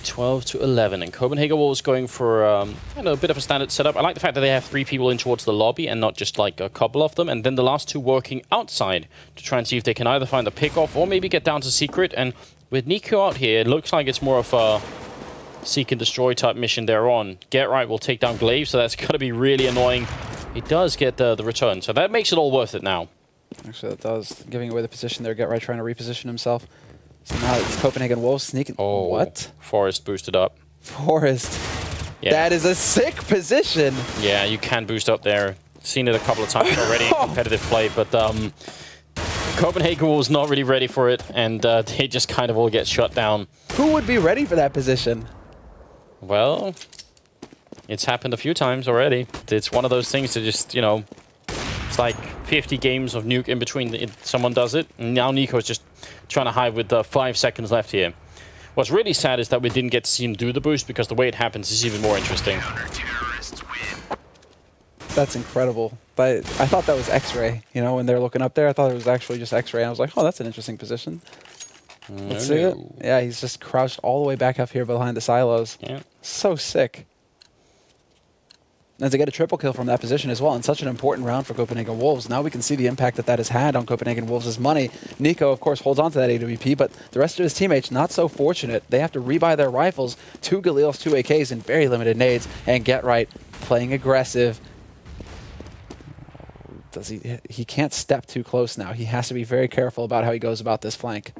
12 to 11, and Copenhagen Wolves going for I know, a bit of a standard setup. I like the fact that they have 3 people in towards the lobby and not just like a couple of them, and then the last 2 working outside to try and see if they can either find the pick-off or maybe get down to secret. And with Nico out here, it looks like it's more of a seek and destroy type mission they're on. Get Right will take down Glaive, so that's going to be really annoying. He does get the return, so that makes it all worth it now. Actually, that does. Giving away the position there. Get Right trying to reposition himself. So now it's Copenhagen Wolves sneaking. Oh, what? Forrest boosted up. Forrest. Yeah. That is a sick position. Yeah, you can boost up there. Seen it a couple of times already in competitive play, but Copenhagen was not really ready for it, and they just kind of all get shut down. Who would be ready for that position? Well, it's happened a few times already. It's one of those things that just, you know, it's like 50 games of nuke in between. Someone does it. And now Nico's just trying to hide with 5 seconds left here. What's really sad is that we didn't get to see him do the boost, because the way it happens is even more interesting. That's incredible. But I thought that was X-ray. You know, when they're looking up there, I thought it was actually just X-ray. I was like, oh, that's an interesting position. Let's see it. Yeah, he's just crouched all the way back up here behind the silos. Yeah. So sick. And to get a triple kill from that position as well in such an important round for Copenhagen Wolves. Now we can see the impact that that has had on Copenhagen Wolves' money. Nico, of course, holds on to that AWP, but the rest of his teammates not so fortunate. They have to rebuy their rifles, 2 Galils, 2 AKs, and very limited nades. And Get Right playing aggressive. He can't step too close now. He has to be very careful about how he goes about this flank.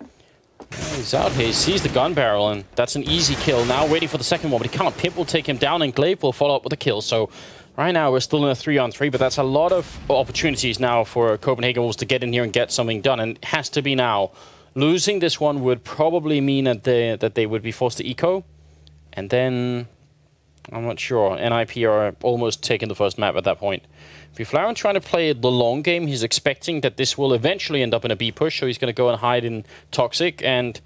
He's out here. He sees the gun barrel, and that's an easy kill. Now waiting for the second one, but he can't. Pimp will take him down, and Glaive will follow up with a kill. So right now we're still in a 3-on-3, but that's a lot of opportunities now for Copenhagen Wolves to get in here and get something done, and it has to be now. Losing this one would probably mean that they would be forced to eco, and then I'm not sure. NiP are almost taking the first map at that point. Fiflaren trying to play the long game. He's expecting that this will eventually end up in a B push, so he's going to go and hide in Toxic. And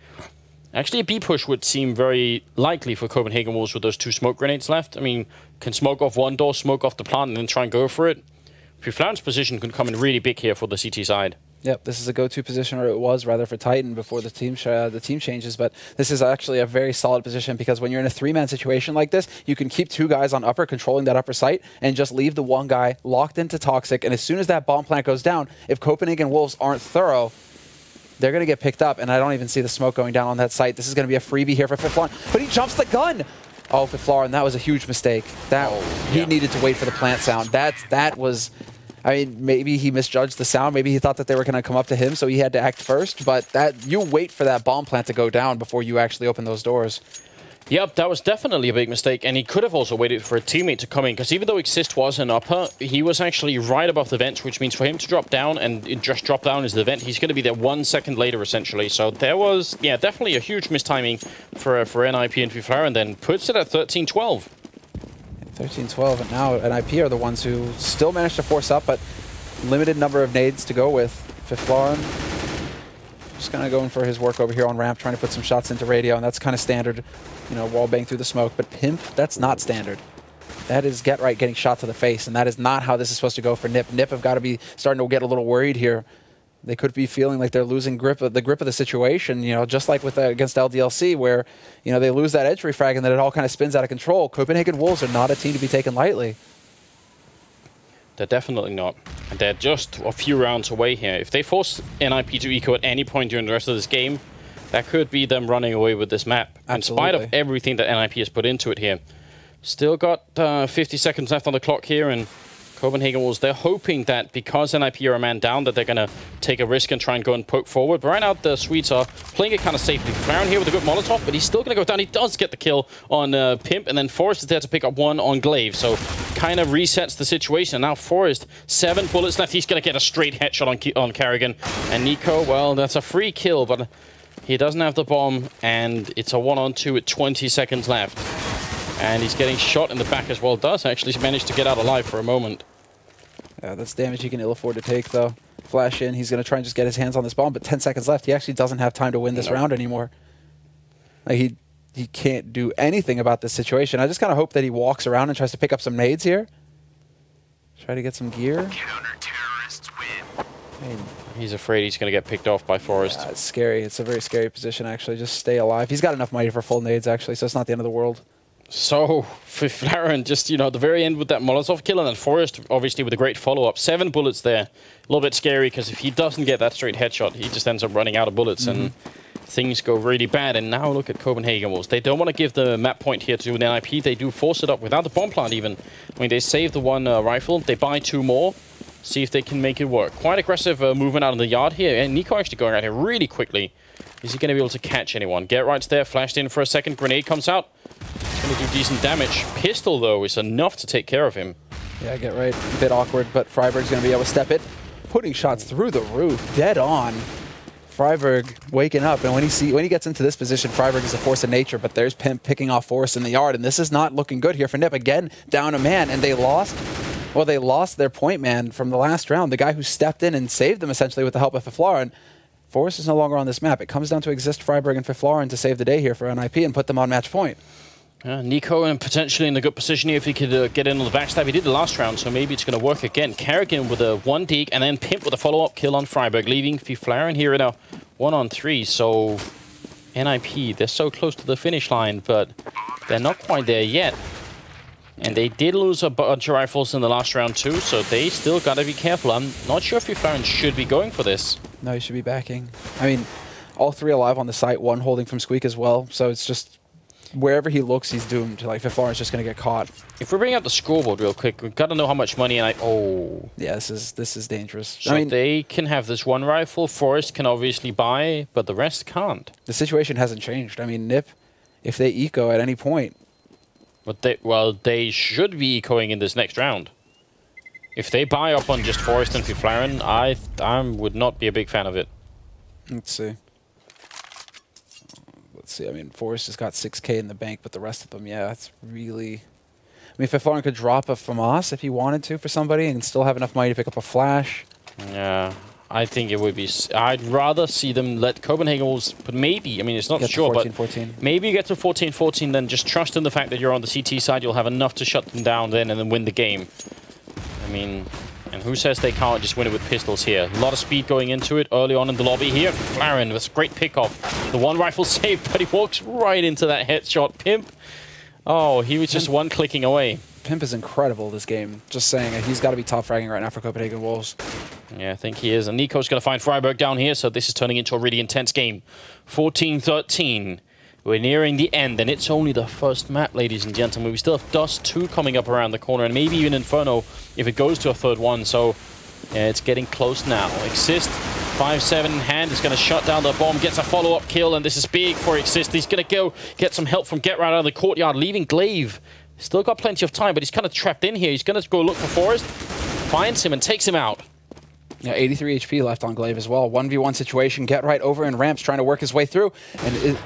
actually, a B push would seem very likely for Copenhagen Wolves with those 2 smoke grenades left. I mean, can smoke off one door, smoke off the plant, and then try and go for it. Fiflaren's position can come in really big here for the CT side. Yep, this is a go-to position, or it was rather for Titan before the team changes. But this is actually a very solid position because when you're in a 3-man situation like this, you can keep 2 guys on upper, controlling that upper site, and just leave the 1 guy locked into Toxic. And as soon as that bomb plant goes down, if Copenhagen Wolves aren't thorough, they're going to get picked up. And I don't even see the smoke going down on that site. This is going to be a freebie here for Fiflaren, but he jumps the gun. Oh, Fiflaren, that was a huge mistake. He needed to wait for the plant sound. That was. I mean, maybe he misjudged the sound. Maybe he thought that they were going to come up to him, so he had to act first. But you wait for that bomb plant to go down before you actually open those doors. Yep, that was definitely a big mistake. And he could have also waited for a teammate to come in, because even though Exist was an upper, he was actually right above the vent, which means for him to drop down and just drop down is the vent, he's going to be there 1 second later, essentially. So there was, yeah, definitely a huge mistiming for NiP and Fiflaren, and then puts it at 13-12. 13-12, and now NiP are the ones who still managed to force up, but limited number of nades to go with. Fiflaren just kind of going for his work over here on ramp, trying to put some shots into radio, and that's kind of standard, you know, wall bang through the smoke. But Pimp, that's not standard. That is Get Right getting shot to the face, and that is not how this is supposed to go for NiP. NiP have got to be starting to get a little worried here. They could be feeling like they're losing grip of the situation, you know, just like with against LDLC, where, you know, they lose that edge refrag and then it all kind of spins out of control. Copenhagen Wolves are not a team to be taken lightly. They're definitely not. And they're just a few rounds away here. If they force NiP to eco at any point during the rest of this game, that could be them running away with this map. Absolutely. In spite of everything that NiP has put into it here. Still got 50 seconds left on the clock here, and Copenhagen Wolves, they're hoping that because NiP are a man down, that they're going to take a risk and try and go and poke forward. But right now, the Swedes are playing it kind of safely. Flown here with a good Molotov, but he's still going to go down. He does get the kill on Pimp, and then Forrest is there to pick up 1 on Glaive. So kind of resets the situation. And now Forrest, 7 bullets left. He's going to get a straight headshot on Carrigan. And Nico, well, that's a free kill, but he doesn't have the bomb, and it's a 1-on-2 with 20 seconds left. And he's getting shot in the back as well. Does actually manage to get out alive for a moment. Yeah, that's damage he can ill afford to take, though. Flash in, he's going to try and just get his hands on this bomb, but 10 seconds left. He actually doesn't have time to win this round anymore. Like, he can't do anything about this situation. I just kind of hope that he walks around and tries to pick up some nades here. Try to get some gear. Counter-terrorists win. I mean, he's afraid he's going to get picked off by Forrest. Yeah, it's scary. It's a very scary position, actually. Just stay alive. He's got enough mighty for full nades, actually, so it's not the end of the world. So, for Fiflaren, just, you know, at the very end with that Molotov kill, and then Forrest, obviously, with a great follow-up. 7 bullets there. A little bit scary, because if he doesn't get that straight headshot, he just ends up running out of bullets, and things go really bad. And now look at Copenhagen Wolves. They don't want to give the map point here to NiP. They do force it up without the bomb plant, even. I mean, they save the 1 rifle. They buy 2 more. See if they can make it work. Quite aggressive movement out in the yard here. And Nico actually going out here really quickly. Is he going to be able to catch anyone? Get Right's there, flashed in for a second. Grenade comes out. It's going to do decent damage. Pistol, though, is enough to take care of him. Yeah, Get Right. A bit awkward, but Freiberg's going to be able to step it. Putting shots through the roof. Dead on. Freiberg waking up, and when he gets into this position, Freiberg is a force of nature, but there's Pimp picking off Forrest in the yard, and this is not looking good here for NiP. Again, down a man, and they lost. Well, they lost their point man from the last round, the guy who stepped in and saved them, essentially, with the help of Fiflaren. Forrest is no longer on this map. It comes down to Exist, Freiberg, and Fiflaren to save the day here for NiP and put them on match point. Nico and potentially in a good position here if he could get in on the backstab. He did the last round, so maybe it's going to work again. Carrigan with a 1 deke, and then Pimp with a follow-up kill on Freiberg, leaving Fiflaren here in a 1-on-3. So NiP, they're so close to the finish line, but they're not quite there yet. And they did lose a bunch of rifles in the last round too, so they still gotta be careful. I'm not sure if Flaren should be going for this. No, he should be backing. I mean, all 3 alive on the site, 1 holding from Squeak as well, so it's just wherever he looks, he's doomed. Like, Fiflaren's just gonna get caught. If we bring up the scoreboard real quick, we've got to know how much money Oh. Yeah, this is dangerous. So I mean, they can have this 1 rifle, Forest can obviously buy, but the rest can't. the situation hasn't changed. I mean, NiP, if they eco at any point... But they should be ecoing in this next round. If they buy up on just Forest and Flaren, I would not be a big fan of it. Let's see. I mean, Forrest has got 6K in the bank, but the rest of them, yeah, it's really... I mean, if Flaren could drop a FAMAS if he wanted to for somebody and still have enough money to pick up a flash. Yeah, I think it would be... I'd rather see them let Copenhagen Wolves... But maybe, I mean, it's not Get sure, to 14, but 14. maybe you get to 14-14, then just trust in the fact that you're on the CT side, you'll have enough to shut them down then and then win the game. I mean... And who says they can't just win it with pistols here? A lot of speed going into it early on in the lobby here. Flaren, that's a great pickoff. The 1 rifle saved, but he walks right into that headshot. Pimp. Oh, he was just 1 clicking away. Pimp is incredible this game. Just saying, he's got to be top fragging right now for Copenhagen Wolves. Yeah, I think he is. And Nico's going to find Freiburg down here, so this is turning into a really intense game. 14-13. We're nearing the end, and it's only the first map, ladies and gentlemen. We still have Dust 2 coming up around the corner, and maybe even Inferno if it goes to a 3rd one. So, yeah, it's getting close now. Exist, 5-7 in hand, is going to shut down the bomb, gets a follow-up kill, and this is big for Exist. He's going to go get some help from Get Right out of the courtyard, leaving Glaive. Still got plenty of time, but he's kind of trapped in here. He's going to go look for Forest, finds him, and takes him out. Yeah, 83 HP left on Glaive as well. 1v1 situation, Get Right over in ramps, trying to work his way through, and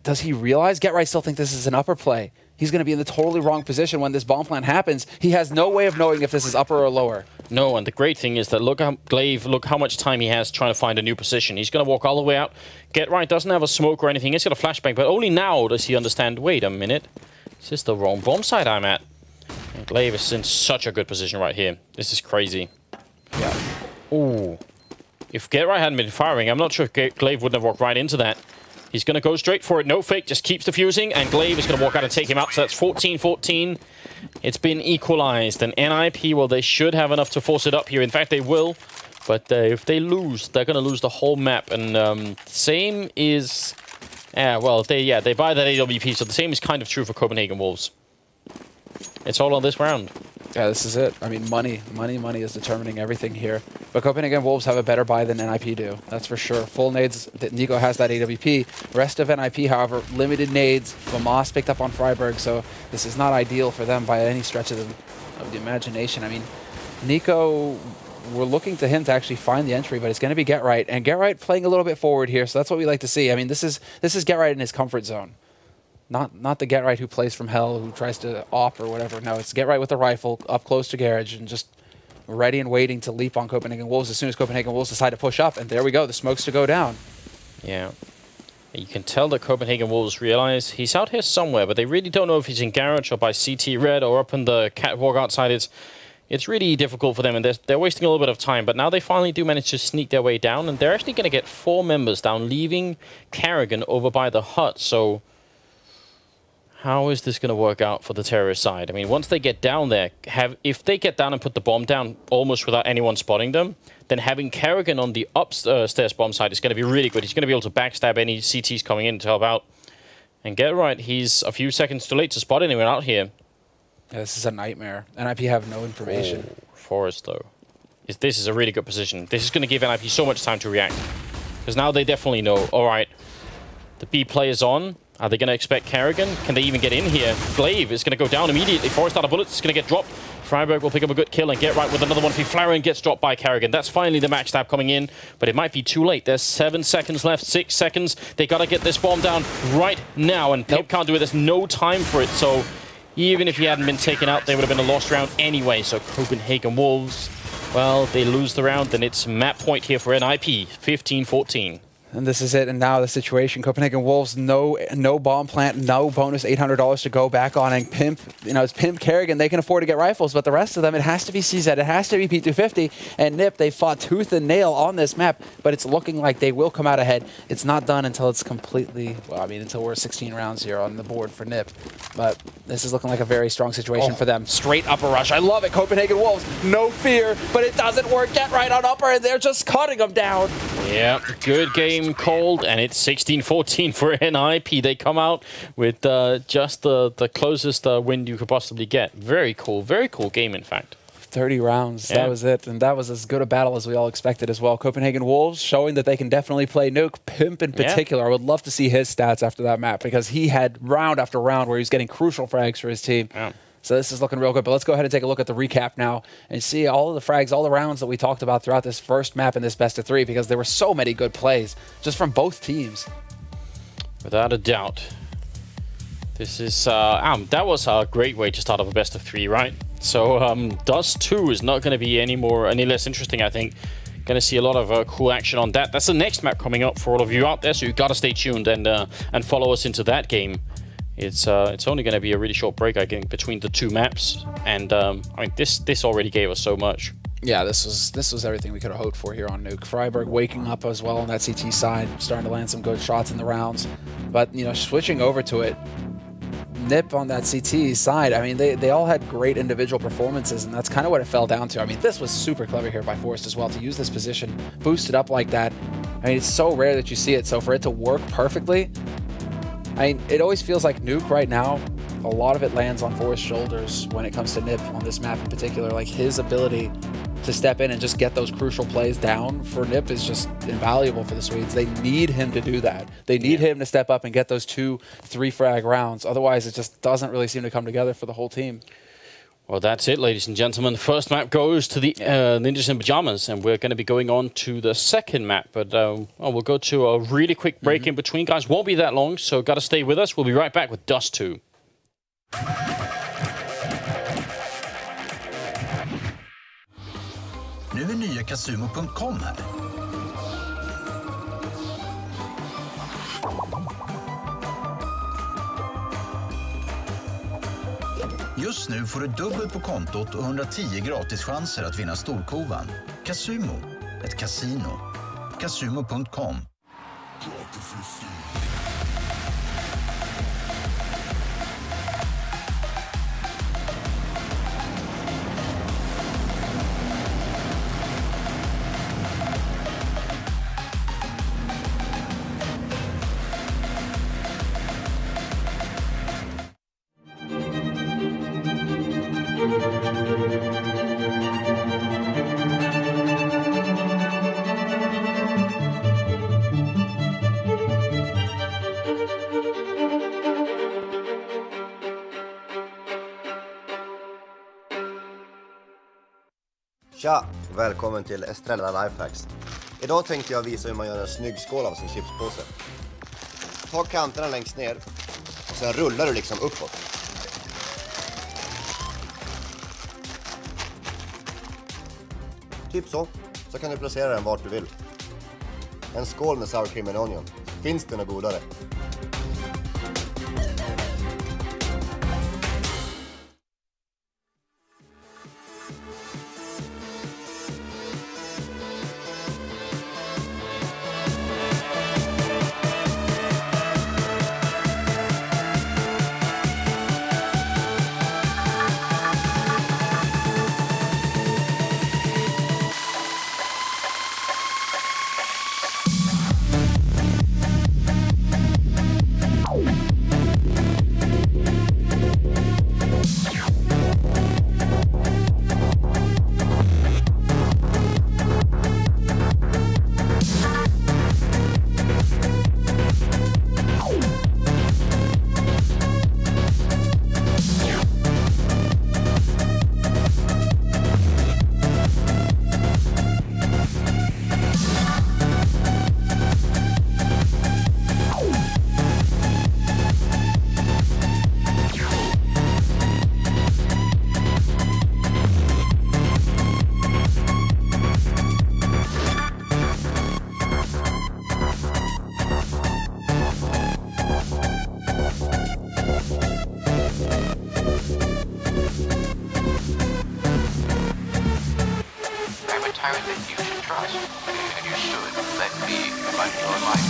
does he realize? Get Right still think this is an upper play. He's going to be in the totally wrong position when this bomb plant happens. He has no way of knowing if this is upper or lower. No, and the great thing is that look how much time he has trying to find a new position. He's going to walk all the way out. Get Right doesn't have a smoke or anything. He's got a flashbang, but only now does he understand, wait a minute, is this the wrong bomb site I'm at? And Glaive is in such a good position right here. This is crazy. Yeah. Ooh. If Get Right hadn't been firing, I'm not sure if Glaive wouldn't have walked right into that. He's going to go straight for it. No fake, just keeps defusing. And Glaive is going to walk out and take him out. So that's 14-14. It's been equalized. And NiP, well, they should have enough to force it up here. In fact, they will. But if they lose, they're going to lose the whole map. And same is... well, they buy that AWP. So the same is kind of true for Copenhagen Wolves. It's all on this round. Yeah, this is it. I mean, money is determining everything here. But Copenhagen Wolves have a better buy than NiP do. That's for sure. Full nades, Nico has that AWP. Rest of NiP, however, limited nades. FAMAS picked up on Freiburg, so this is not ideal for them by any stretch of the imagination. I mean, Nico, we're looking to him to actually find the entry, but it's going to be Get Right. And Get Right playing a little bit forward here, so that's what we like to see. I mean, this is Get Right in his comfort zone. Not the Get Right who plays from hell, who tries to op or whatever. No, it's Get Right with a rifle up close to garage and just ready and waiting to leap on Copenhagen Wolves as soon as Copenhagen Wolves decide to push up. And there we go, the smokes to go down. Yeah. You can tell that Copenhagen Wolves realize he's out here somewhere, but they really don't know if he's in garage or by CT red or up in the catwalk outside. It's really difficult for them, and they're wasting a little bit of time. But now they finally do manage to sneak their way down, and they're actually going to get 4 members down, leaving Carrigan over by the hut. So... how is this going to work out for the terrorist side? I mean, once they get down there, if they get down and put the bomb down almost without anyone spotting them, then having Carrigan on the upstairs bomb side is going to be really good. He's going to be able to backstab any CTs coming in to help out. And Get Right, he's a few seconds too late to spot anyone out here. Yeah, this is a nightmare. NiP have no information. Oh, Forest, though. This is a really good position. This is going to give NiP so much time to react. Because now they definitely know, all right, the B play is on. Are they going to expect Carrigan? Can they even get in here? Glaive is going to go down immediately. Forest out of bullets is going to get dropped. Freiburg will pick up a good kill and Get Right with another one. Flaren gets dropped by Carrigan. That's finally the match stab coming in, but it might be too late. There's 7 seconds left, 6 seconds. They got to get this bomb down right now, and Pip can't do it. There's no time for it, so even if he hadn't been taken out, they would have been a lost round anyway. So Copenhagen Wolves, well, they lose the round, and it's map point here for NiP, 15-14. And this is it, and now the situation. Copenhagen Wolves, no bomb plant, no bonus $800 to go back on, and Pimp, it's Pimp, Kerrigan, they can afford to get rifles, but the rest of them, it has to be CZ, it has to be P250, and NiP, they fought tooth and nail on this map, but it's looking like they will come out ahead. It's not done until it's completely, until we're 16 rounds here on the board for NiP, but this is looking like a very strong situation for them. Straight upper rush, I love it, Copenhagen Wolves, no fear, but it doesn't work, get right on upper, and they're just cutting them down. Yeah, good game called, and it's 16-14 for NiP. They come out with just the closest win you could possibly get. Very cool game, in fact. 30 rounds, that was it, and that was as good a battle as we all expected as well. Copenhagen Wolves showing that they can definitely play Nuke. Pimp in particular, I would love to see his stats after that map, because he had round after round where he was getting crucial frags for his team. Yeah. So this is looking real good, but let's go ahead and take a look at the recap now and see all of the frags, all the rounds that we talked about throughout this first map in this best of 3, because there were so many good plays just from both teams. Without a doubt. This is, that was a great way to start off a best of 3, right? So Dust 2 is not going to be any less interesting, I think. Going to see a lot of cool action on that. That's the next map coming up for all of you out there, so you got to stay tuned and follow us into that game. It's only going to be a really short break, I think, between the two maps, and I mean this already gave us so much. Yeah, this was everything we could have hoped for here on Nuke. Freiburg waking up as well on that CT side, starting to land some good shots in the rounds, but switching over to it, NiP on that CT side, I mean they all had great individual performances, and that's kind of what it fell down to. I mean this was super clever here by Forrest as well to use this position, boost it up like that. I mean it's so rare that you see it, so for it to work perfectly. I mean, it always feels like Nuke right now, a lot of it lands on Forrest's shoulders when it comes to NiP on this map in particular. Like his ability to step in and just get those crucial plays down for NiP is just invaluable for the Swedes. They need him to do that. They need him to step up and get those 2-3 frag rounds. Otherwise, it just doesn't really seem to come together for the whole team. Well, that's it, ladies and gentlemen. The first map goes to the Ninjas in Pajamas, and we're going to be going on to the second map. But we'll go to a really quick break in between, guys. Won't be that long, so got to stay with us. We'll be right back with Dust 2. Nu är nya Casumo.com här. Just nu får du dubbelt på kontot och 110 gratis chanser att vinna storkovan. Casumo, ett kasino. Casumo.com. Tja! Välkommen till Estrella Lifehacks. Idag tänkte jag visa hur man gör en snygg skål av sin chipspåse. Ta kanterna längst ner och sen rullar du liksom uppåt. Typ så. Så kan du placera den vart du vill. En skål med sour cream and onion. Finns det något godare? I'm a tyrant that you should trust, and you should let me fight your life.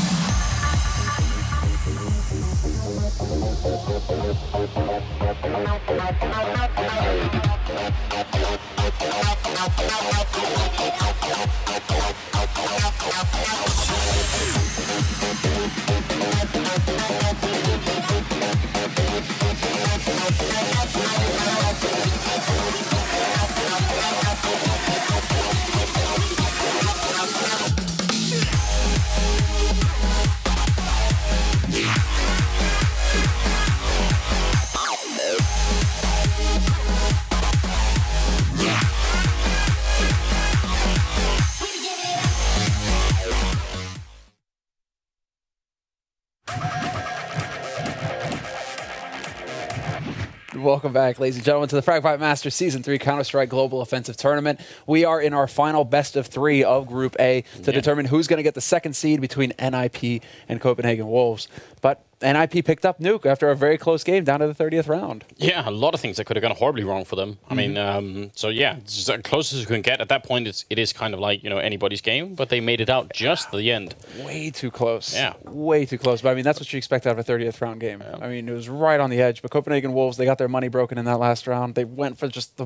Welcome back, ladies and gentlemen, to the Fragmite Masters Season 3 Counter-Strike Global Offensive Tournament. We are in our final best of 3 of Group A to determine who's going to get the second seed between NiP and Copenhagen Wolves. But NiP picked up Nuke after a very close game down to the 30th round. Yeah, a lot of things that could have gone horribly wrong for them. I mean, so yeah, it's as close as you can get. At that point, it is kind of like, you know, anybody's game, but they made it out just at the end. Way too close. Yeah. Way too close. But I mean, that's what you expect out of a 30th round game. Yeah. I mean, it was right on the edge. But Copenhagen Wolves, they got their money broken in that last round. They went for just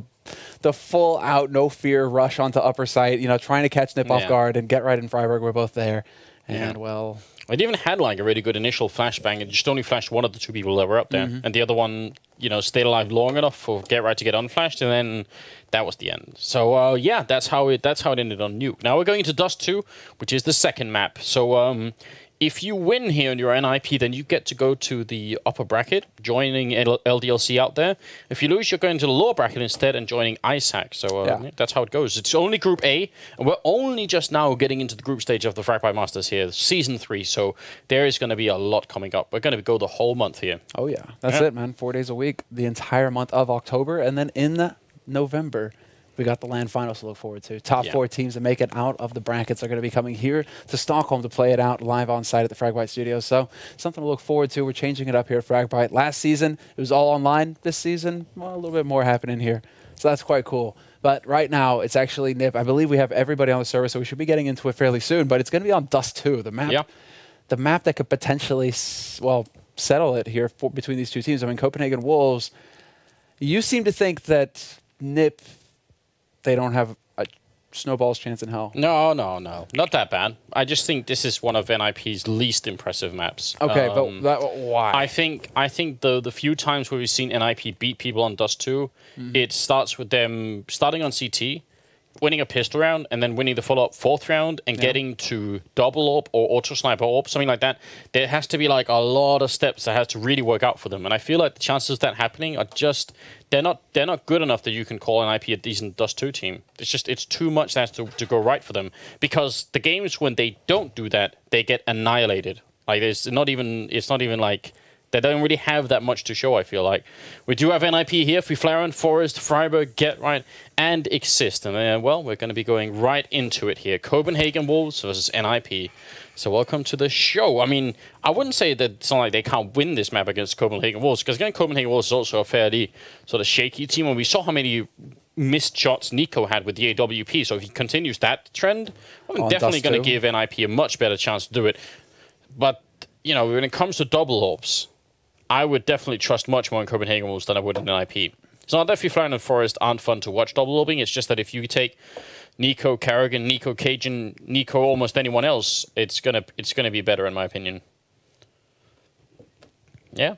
the full out, no fear rush onto upper site, you know, trying to catch NiP off guard and get right in Freiburg. We're both there. And well, it even had like a really good initial flashbang. It just only flashed one of the two people that were up there, and the other one, you know, stayed alive long enough for Get Right to get unflashed, and then that was the end. So yeah, that's how it ended on Nuke. Now we're going to Dust 2, which is the second map. So if you win here on your NiP, then you get to go to the upper bracket, joining LDLC out there. If you lose, you're going to the lower bracket instead and joining ISAC. So that's how it goes. It's only Group A, and we're only just now getting into the group stage of the Fragmite Masters here, Season 3. So there is going to be a lot coming up. We're going to go the whole month here. Oh, yeah. That's it, man. 4 days a week, the entire month of October. And then in November, we got the LAN finals to look forward to. Top 4 teams that make it out of the brackets are going to be coming here to Stockholm to play it out live on site at the Fragmite Studios. So something to look forward to. We're changing it up here at Fragmite. Last season, it was all online. This season, well, a little bit more happening here. So that's quite cool. But right now, it's actually NiP. I believe we have everybody on the server, so we should be getting into it fairly soon. But it's going to be on Dust 2, the map. The map that could potentially, well, settle it here between these two teams. I mean, Copenhagen Wolves, you seem to think that NiP, they don't have a snowball's chance in hell. No. Not that bad. I just think this is one of NiP's least impressive maps. Okay, but why? I think the few times where we've seen NiP beat people on Dust 2, it starts with them starting on CT, winning a pistol round, and then winning the follow-up 4th round and getting to double AWP or auto sniper AWP, something like that. There has to be like a lot of steps that has to really work out for them. And I feel like the chances of that happening are just, they're not good enough that you can call NiP a decent Dust 2 team. It's too much that has to go right for them. Because the games when they don't do that, they get annihilated. Like it's not even like they don't really have that much to show, I feel like. We do have NiP here, Flaren, Forest, Freiburg, Get Right, and Exist. And well, we're going to be going right into it here. Copenhagen Wolves versus NiP. So welcome to the show. I mean, I wouldn't say that it's not like they can't win this map against Copenhagen Wolves, because again, Copenhagen Wolves is also a fairly sort of shaky team, and we saw how many missed shots NiCo had with the AWP. So if he continues that trend, I'm definitely going to give NiP a much better chance to do it. But, you know, when it comes to double AWPs, I would definitely trust much more in Copenhagen Wolves than I would in NiP. It's not that Flaren and Forest aren't fun to watch double AWPing, it's just that if you take NiCo, Carrigan, NiCo, Cajun, NiCo, almost anyone else, it's gonna be better in my opinion. Yeah.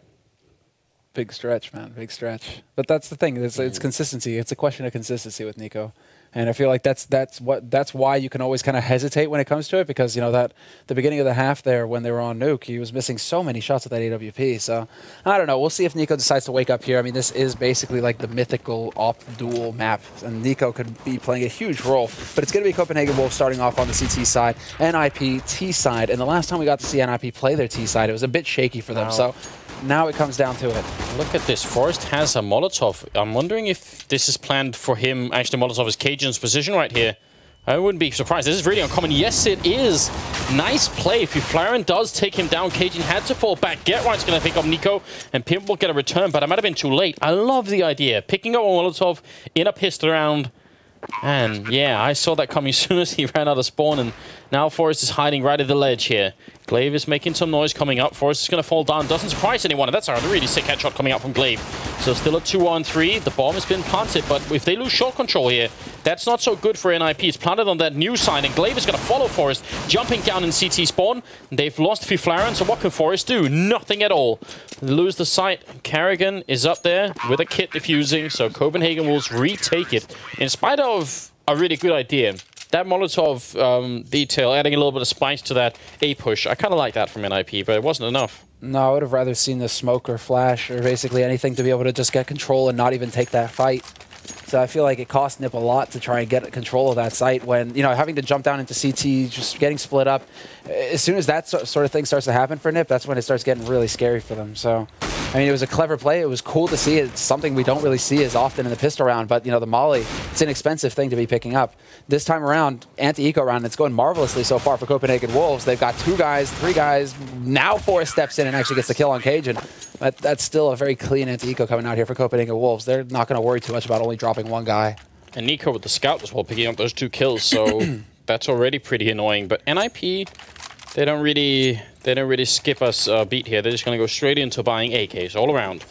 Big stretch, man. Big stretch. But that's the thing. It's consistency. It's a question of consistency with NiCo. And I feel like that's why you can always kind of hesitate when it comes to it, because, you know, that the beginning of the half there when they were on Nuke, he was missing so many shots with that AWP. So I don't know. We'll see if NiCo decides to wake up here. I mean, this is basically like the mythical AWP duel map, and NiCo could be playing a huge role. But it's going to be Copenhagen Wolves starting off on the CT side, NiP T side. And the last time we got to see NiP play their T side, it was a bit shaky for them. So now it comes down to it. Look at this. Forest has a Molotov. I'm wondering if this is planned for him. Actually, Molotov is Cajun's position right here. I wouldn't be surprised. This is really uncommon. Yes, it is. Nice play. Flaren does take him down. Cajun had to fall back. Get Right's going to pick up Nico, and Pimp will get a return, but I might have been too late. I love the idea. Picking up a Molotov in a pistol round. And yeah, I saw that coming as soon as he ran out of spawn, and now Forrest is hiding right at the ledge here. Glaive is making some noise coming up. Forrest is going to fall down. Doesn't surprise anyone, and that's a really sick headshot coming out from Glaive. So still a 2-on-3. The bomb has been planted, but if they lose shot control here, that's not so good for NiP. It's planted on that new side, and Glaive is going to follow Forrest, jumping down in CT spawn. They've lost Flaren, so what can Forrest do? Nothing at all. They lose the sight. Carrigan is up there with a kit defusing, so Copenhagen Wolves retake it. In spite of a really good idea. That Molotov detail, adding a little bit of spice to that A push, I kind of like that from NiP, but it wasn't enough. No, I would have rather seen the smoke or flash or basically anything to be able to just get control and not even take that fight. So I feel like it cost NiP a lot to try and get control of that site when, you know, having to jump down into CT, just getting split up. As soon as that sort of thing starts to happen for NiP, that's when it starts getting really scary for them. So, I mean, it was a clever play. It was cool to see. It's something we don't really see as often in the pistol round, but, you know, the molly, it's an expensive thing to be picking up. This time around, anti-eco round, it's going marvelously so far for Copenhagen Wolves. They've got 2 guys, 3 guys. Now Forrest steps in and actually gets the kill on Cajun. But that's still a very clean anti-eco coming out here for Copenhagen Wolves. They're not going to worry too much about only dropping 1 guy. And Nico with the scout as well, picking up those 2 kills, so that's already pretty annoying. But NiP, they don't really skip us a beat here. They're just going to go straight into buying AKs all around.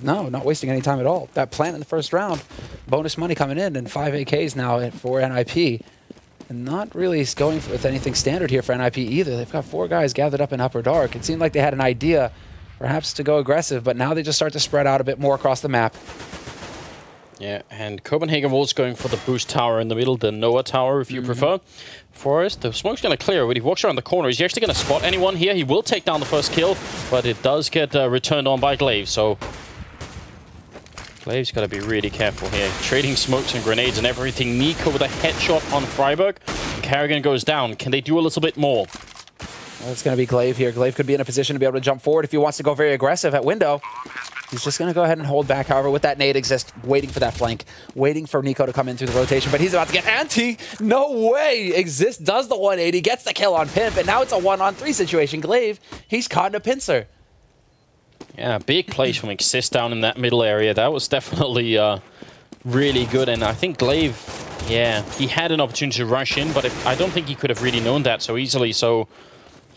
No, not wasting any time at all. That plant in the first round, bonus money coming in, and 5 AKs now for NiP. And not really going with anything standard here for NiP either. They've got 4 guys gathered up in Upper Dark. It seemed like they had an idea, perhaps to go aggressive, but now they just start to spread out a bit more across the map. Yeah, and Copenhagen Wolves going for the boost tower in the middle, the Noah tower if you prefer. Forrest, the smoke's going to clear. When he walks around the corner, is he actually going to spot anyone here? He will take down the first kill, but it does get returned on by Glaive, so Glaive's got to be really careful here. Trading smokes and grenades and everything. Nico with a headshot on Freiburg. Carrigan goes down. Can they do a little bit more? Well, it's going to be Glaive here. Glaive could be in a position to be able to jump forward if he wants to go very aggressive at window. He's just going to go ahead and hold back, however, with that nade exist, waiting for that flank, waiting for Nico to come in through the rotation, but he's about to get anti. No way! Exist does the 180, gets the kill on Pimp, and now it's a 1-on-3 situation. Glaive, he's caught in a pincer. Yeah, big plays from Exist down in that middle area. That was definitely really good, and I think Glaive, yeah, he had an opportunity to rush in, but I don't think he could have really known that so easily, so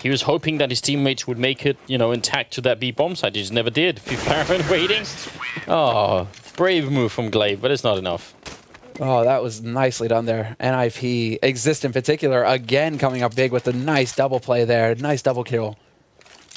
he was hoping that his teammates would make it, you know, intact to that B bomb site. He just never did. Flaren waiting. Oh, brave move from Glaive, but it's not enough. Oh, that was nicely done there. NiP, Exist in particular, again coming up big with a nice double play there. Nice double kill.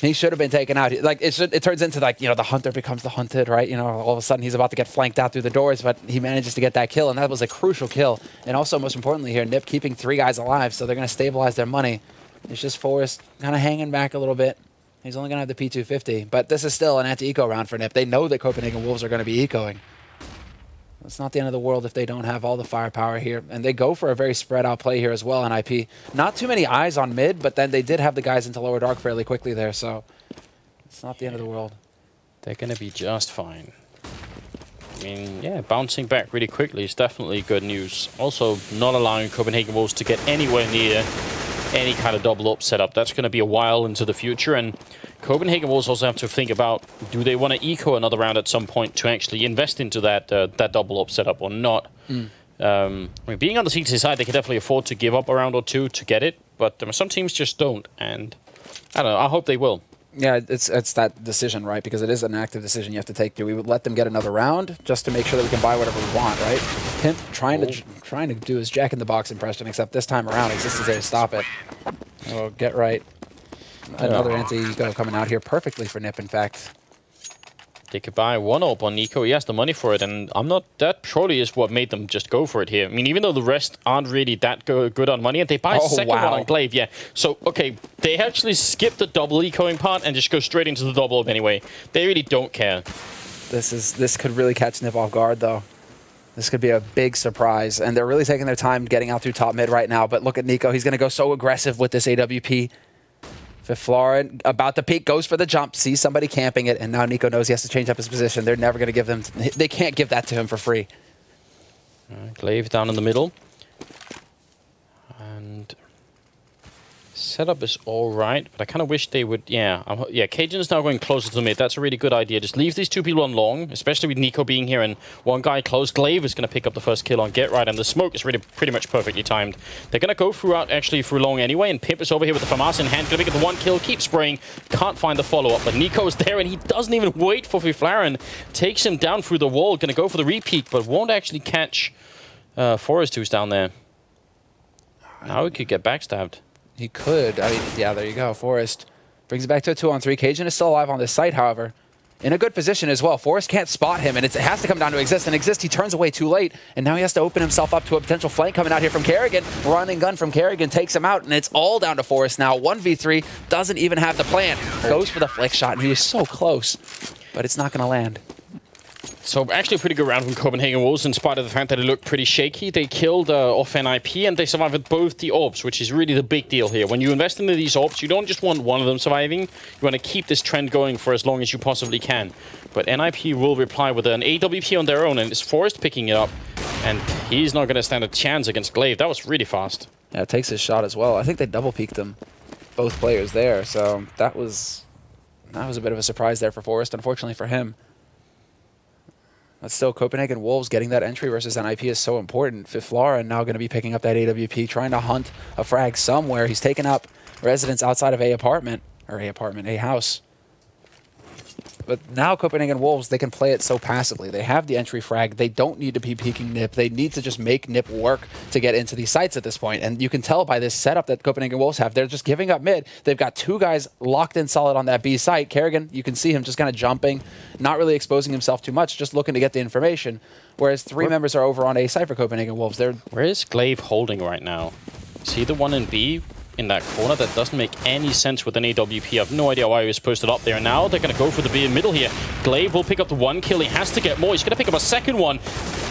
He should have been taken out. Like it turns into, like, you know, the hunter becomes the hunted, right? You know, all of a sudden he's about to get flanked out through the doors, but he manages to get that kill, and that was a crucial kill. And also, most importantly here, NiP keeping 3 guys alive, so they're going to stabilize their money. It's just Forrest kind of hanging back a little bit. He's only going to have the P250, but this is still an anti-eco round for NiP. They know that Copenhagen Wolves are going to be ecoing. It's not the end of the world if they don't have all the firepower here. And they go for a very spread out play here as well, NiP. Not too many eyes on mid, but then they did have the guys into lower dark fairly quickly there, so it's not the end of the world. They're going to be just fine. I mean, yeah, bouncing back really quickly is definitely good news. Also, not allowing Copenhagen Wolves to get anywhere near any kind of double up setup. That's going to be a while into the future, and Copenhagen Wolves also have to think about, do they want to eco another round at some point to actually invest into that that double up setup or not? I mean, being on the CT side, they can definitely afford to give up a round or 2 to get it, but some teams just don't, and I don't know, I hope they will. Yeah, it's that decision, right? Because it is an active decision you have to take. Do we let them get another round just to make sure that we can buy whatever we want, right? Pimp trying to do his Jack in the Box impression, except this time around, Exist is there to stop it. Oh, get right. Another anti-eco coming out here perfectly for NiP, in fact. They could buy 1 up on Nico. He has the money for it, and that surely is what made them just go for it here. I mean, even though the rest aren't really that good on money, and they buy a second one on Glaive, yeah. So, okay, they actually skip the double ecoing part and just go straight into the double up anyway. They really don't care. This could really catch NiP off guard, though. This could be a big surprise, and they're really taking their time getting out through top mid right now. But look at Nico. He's going to go so aggressive with this AWP. Flaren about to peek, goes for the jump, sees somebody camping it, and now Nico knows he has to change up his position. They're never going to give them... They can't give that to him for free. Glaive down in the middle. Setup is all right, but I kind of wish they would... Yeah, Cajun's now going closer to mid. That's a really good idea. Just leave these two people on long, especially with NiP being here and one guy close. Glaive is going to pick up the first kill on Get Right, and the smoke is really pretty much perfectly timed. They're going to go through long anyway, and Pimp is over here with the FAMAS in hand. Going to get the one kill, keep spraying. Can't find the follow-up, but NiP's there, and he doesn't even wait for Fiflaren. Takes him down through the wall. Going to go for the repeat, but won't actually catch Forrest, who's down there. Now he could get backstabbed. He could. I mean, yeah, there you go. Forrest brings it back to a 2-on-3. Cajun is still alive on this site, however. In a good position as well. Forrest can't spot him, and it has to come down to Exist. And Exist, he turns away too late, and now he has to open himself up to a potential flank coming out here from Kerrigan. Running gun from Kerrigan takes him out, and it's all down to Forrest now. 1v3, doesn't even have the plan. Goes for the flick shot, and he is so close, but it's not going to land. So actually a pretty good round from Copenhagen Wolves, in spite of the fact that it looked pretty shaky. They killed off NiP, and they survived with both the orbs, which is really the big deal here. When you invest into these orbs, you don't just want one of them surviving. You want to keep this trend going for as long as you possibly can. But NiP will reply with an AWP on their own, and it's Forrest picking it up. And he's not going to stand a chance against Glaive. That was really fast. Yeah, it takes his shot as well. I think they double peeked him, both players there. So that was a bit of a surprise there for Forrest, unfortunately for him. But still, Copenhagen Wolves getting that entry versus NiP is so important. Fiflaren now going to be picking up that AWP, trying to hunt a frag somewhere. He's taken up residence outside of A house. But now Copenhagen Wolves, they can play it so passively. They have the entry frag. They don't need to be peeking NiP. They need to just make NiP work to get into these sites at this point. And you can tell by this setup that Copenhagen Wolves have. They're just giving up mid. They've got two guys locked in solid on that B site. Kerrigan, you can see him just kind of jumping, not really exposing himself too much, just looking to get the information. Whereas three members are over on A site for Copenhagen Wolves. Where is Glaive holding right now? Is he the one in B? In that corner, that doesn't make any sense with an AWP. I have no idea why he was posted up there. And now they're going to go for the B in middle here. Glaive will pick up the one kill. He has to get more. He's going to pick up a second one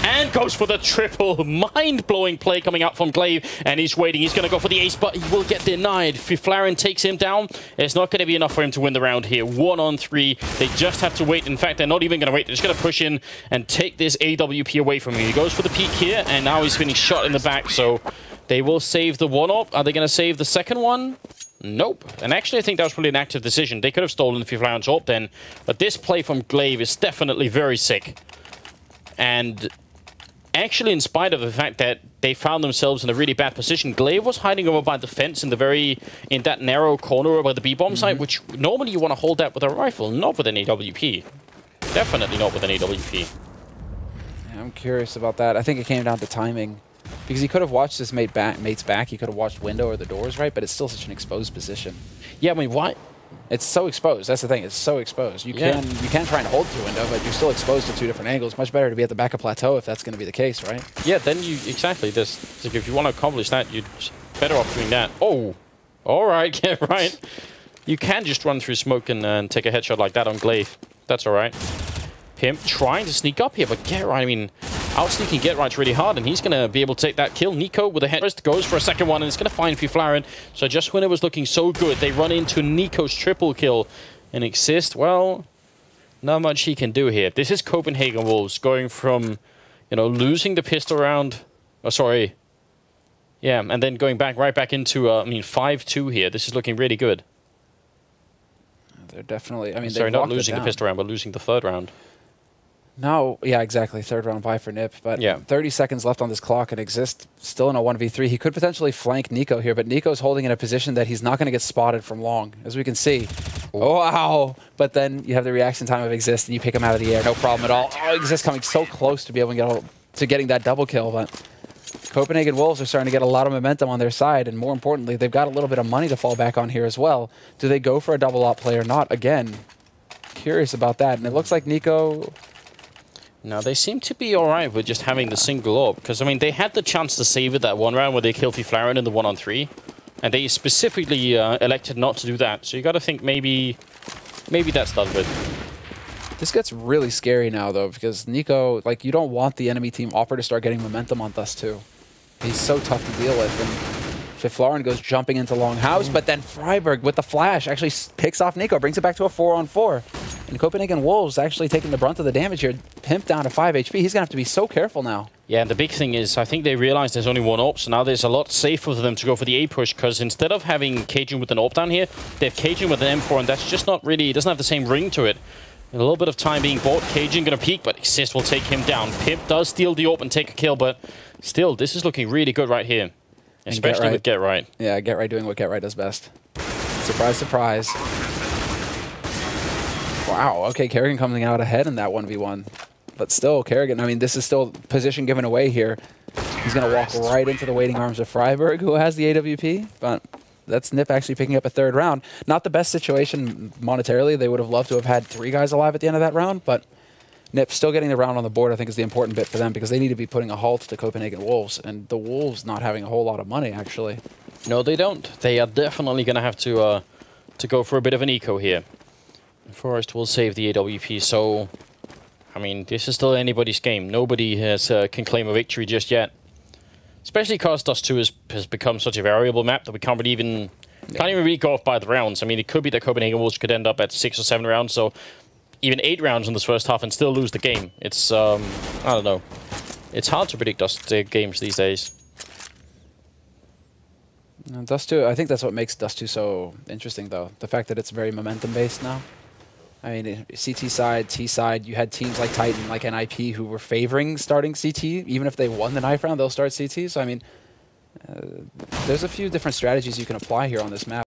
and goes for the triple. Mind-blowing play coming out from Glaive, and he's waiting. He's going to go for the ace, but he will get denied. Fiflaren takes him down. It's not going to be enough for him to win the round here. 1-on-3. They just have to wait. In fact, they're not even going to wait. They're just going to push in and take this AWP away from him. He goes for the peek here, and now he's getting shot in the back. So they will save the one-up. Are they going to save the second one? Nope. And actually, I think that was probably an active decision. They could have stolen Fiflaren's AWP then. But this play from Glaive is definitely very sick. And actually, in spite of the fact that they found themselves in a really bad position, Glaive was hiding over by the fence in that narrow corner by the B-bomb site, which normally you want to hold that with a rifle, not with an AWP. Definitely not with an AWP. Yeah, I'm curious about that. I think it came down to timing. Because he could have watched his mate's back, he could have watched window or the doors, right? But it's still such an exposed position. Yeah, I mean, why? It's so exposed. That's the thing. It's so exposed. You can try and hold to window, but you're still exposed to two different angles. Much better to be at the back of plateau if that's going to be the case, right? Yeah, then you exactly. This like if you want to accomplish that, you're better off doing that. Oh, all right, yeah, right. You can just run through smoke and take a headshot like that on Glaive. That's all right. Pimp trying to sneak up here, but Get Right, I mean, out-sneaking Get Right's really hard, and he's going to be able to take that kill. NiP with a head first goes for a second one, and it's going to find Fiflaren. So just when it was looking so good, they run into NiP's triple kill. And Exist, well, not much he can do here. This is Copenhagen Wolves going from, you know, losing the pistol round. Oh, sorry. Yeah, and then going right back into, I mean, 5-2 here. This is looking really good. They're definitely, I mean, sorry, not losing the pistol round, but losing the third round. No, yeah, exactly. Third round bye for NiP, but yeah. 30 seconds left on this clock, and Exist still in a 1v3. He could potentially flank NiP here, but NiP's holding in a position that he's not going to get spotted from long, as we can see. Oh, wow! But then you have the reaction time of Exist, and you pick him out of the air, no problem at all. Oh, Exist coming so close to be able to getting that double kill, but Copenhagen Wolves are starting to get a lot of momentum on their side, and more importantly, they've got a little bit of money to fall back on here as well. Do they go for a double op play or not? Again, curious about that, and it looks like NiP... No, they seem to be all right with just having the single orb. Because, I mean, they had the chance to save it that one round where they killed Fiflaren in the 1-on-3. And they specifically elected not to do that. So you got to think maybe that's done with. This gets really scary now, though, because NiP, like, you don't want the enemy team Opera to start getting momentum on Thus 2. He's so tough to deal with. And Fiflaren goes jumping into Longhouse, but then Freiberg with the flash actually picks off NiP, brings it back to a 4-on-4. And Copenhagen Wolves actually taking the brunt of the damage here. Pimp down to 5 HP. He's going to have to be so careful now. Yeah, and the big thing is, I think they realize there's only one AWP, so now there's a lot safer for them to go for the A push, because instead of having Cajun with an AWP down here, they have Cajun with an M4, and that's just not really, it doesn't have the same ring to it. A little bit of time being bought. Cajun gonna peek, but Exist will take him down. Pip does steal the AWP and take a kill, but still, this is looking really good right here. Especially with Get Right. Yeah, Get Right doing what Get Right does best. Surprise, surprise. Wow, okay, Kerrigan coming out ahead in that 1v1. But still, Kerrigan, I mean, this is still position given away here. He's going to walk right into the waiting arms of Freiburg, who has the AWP. But that's NiP actually picking up a third round. Not the best situation monetarily. They would have loved to have had 3 guys alive at the end of that round. But NiP still getting the round on the board, I think, is the important bit for them, because they need to be putting a halt to Copenhagen Wolves. And the Wolves not having a whole lot of money, actually. No, they don't. They are definitely going to have to go for a bit of an eco here. Forest will save the AWP, so... I mean, this is still anybody's game. Nobody has can claim a victory just yet. Especially because Dust 2 has become such a variable map that we can't even really go off by the rounds. I mean, it could be that Copenhagen Wolves could end up at 6 or 7 rounds, so even 8 rounds in this first half and still lose the game. It's, I don't know. It's hard to predict Dust games these days. Dust 2, I think that's what makes Dust 2 so interesting, though. The fact that it's very momentum-based now. I mean, CT side, T side, you had teams like Titan, like NiP, who were favoring starting CT. Even if they won the knife round, they'll start CT. So, I mean, there's a few different strategies you can apply here on this map.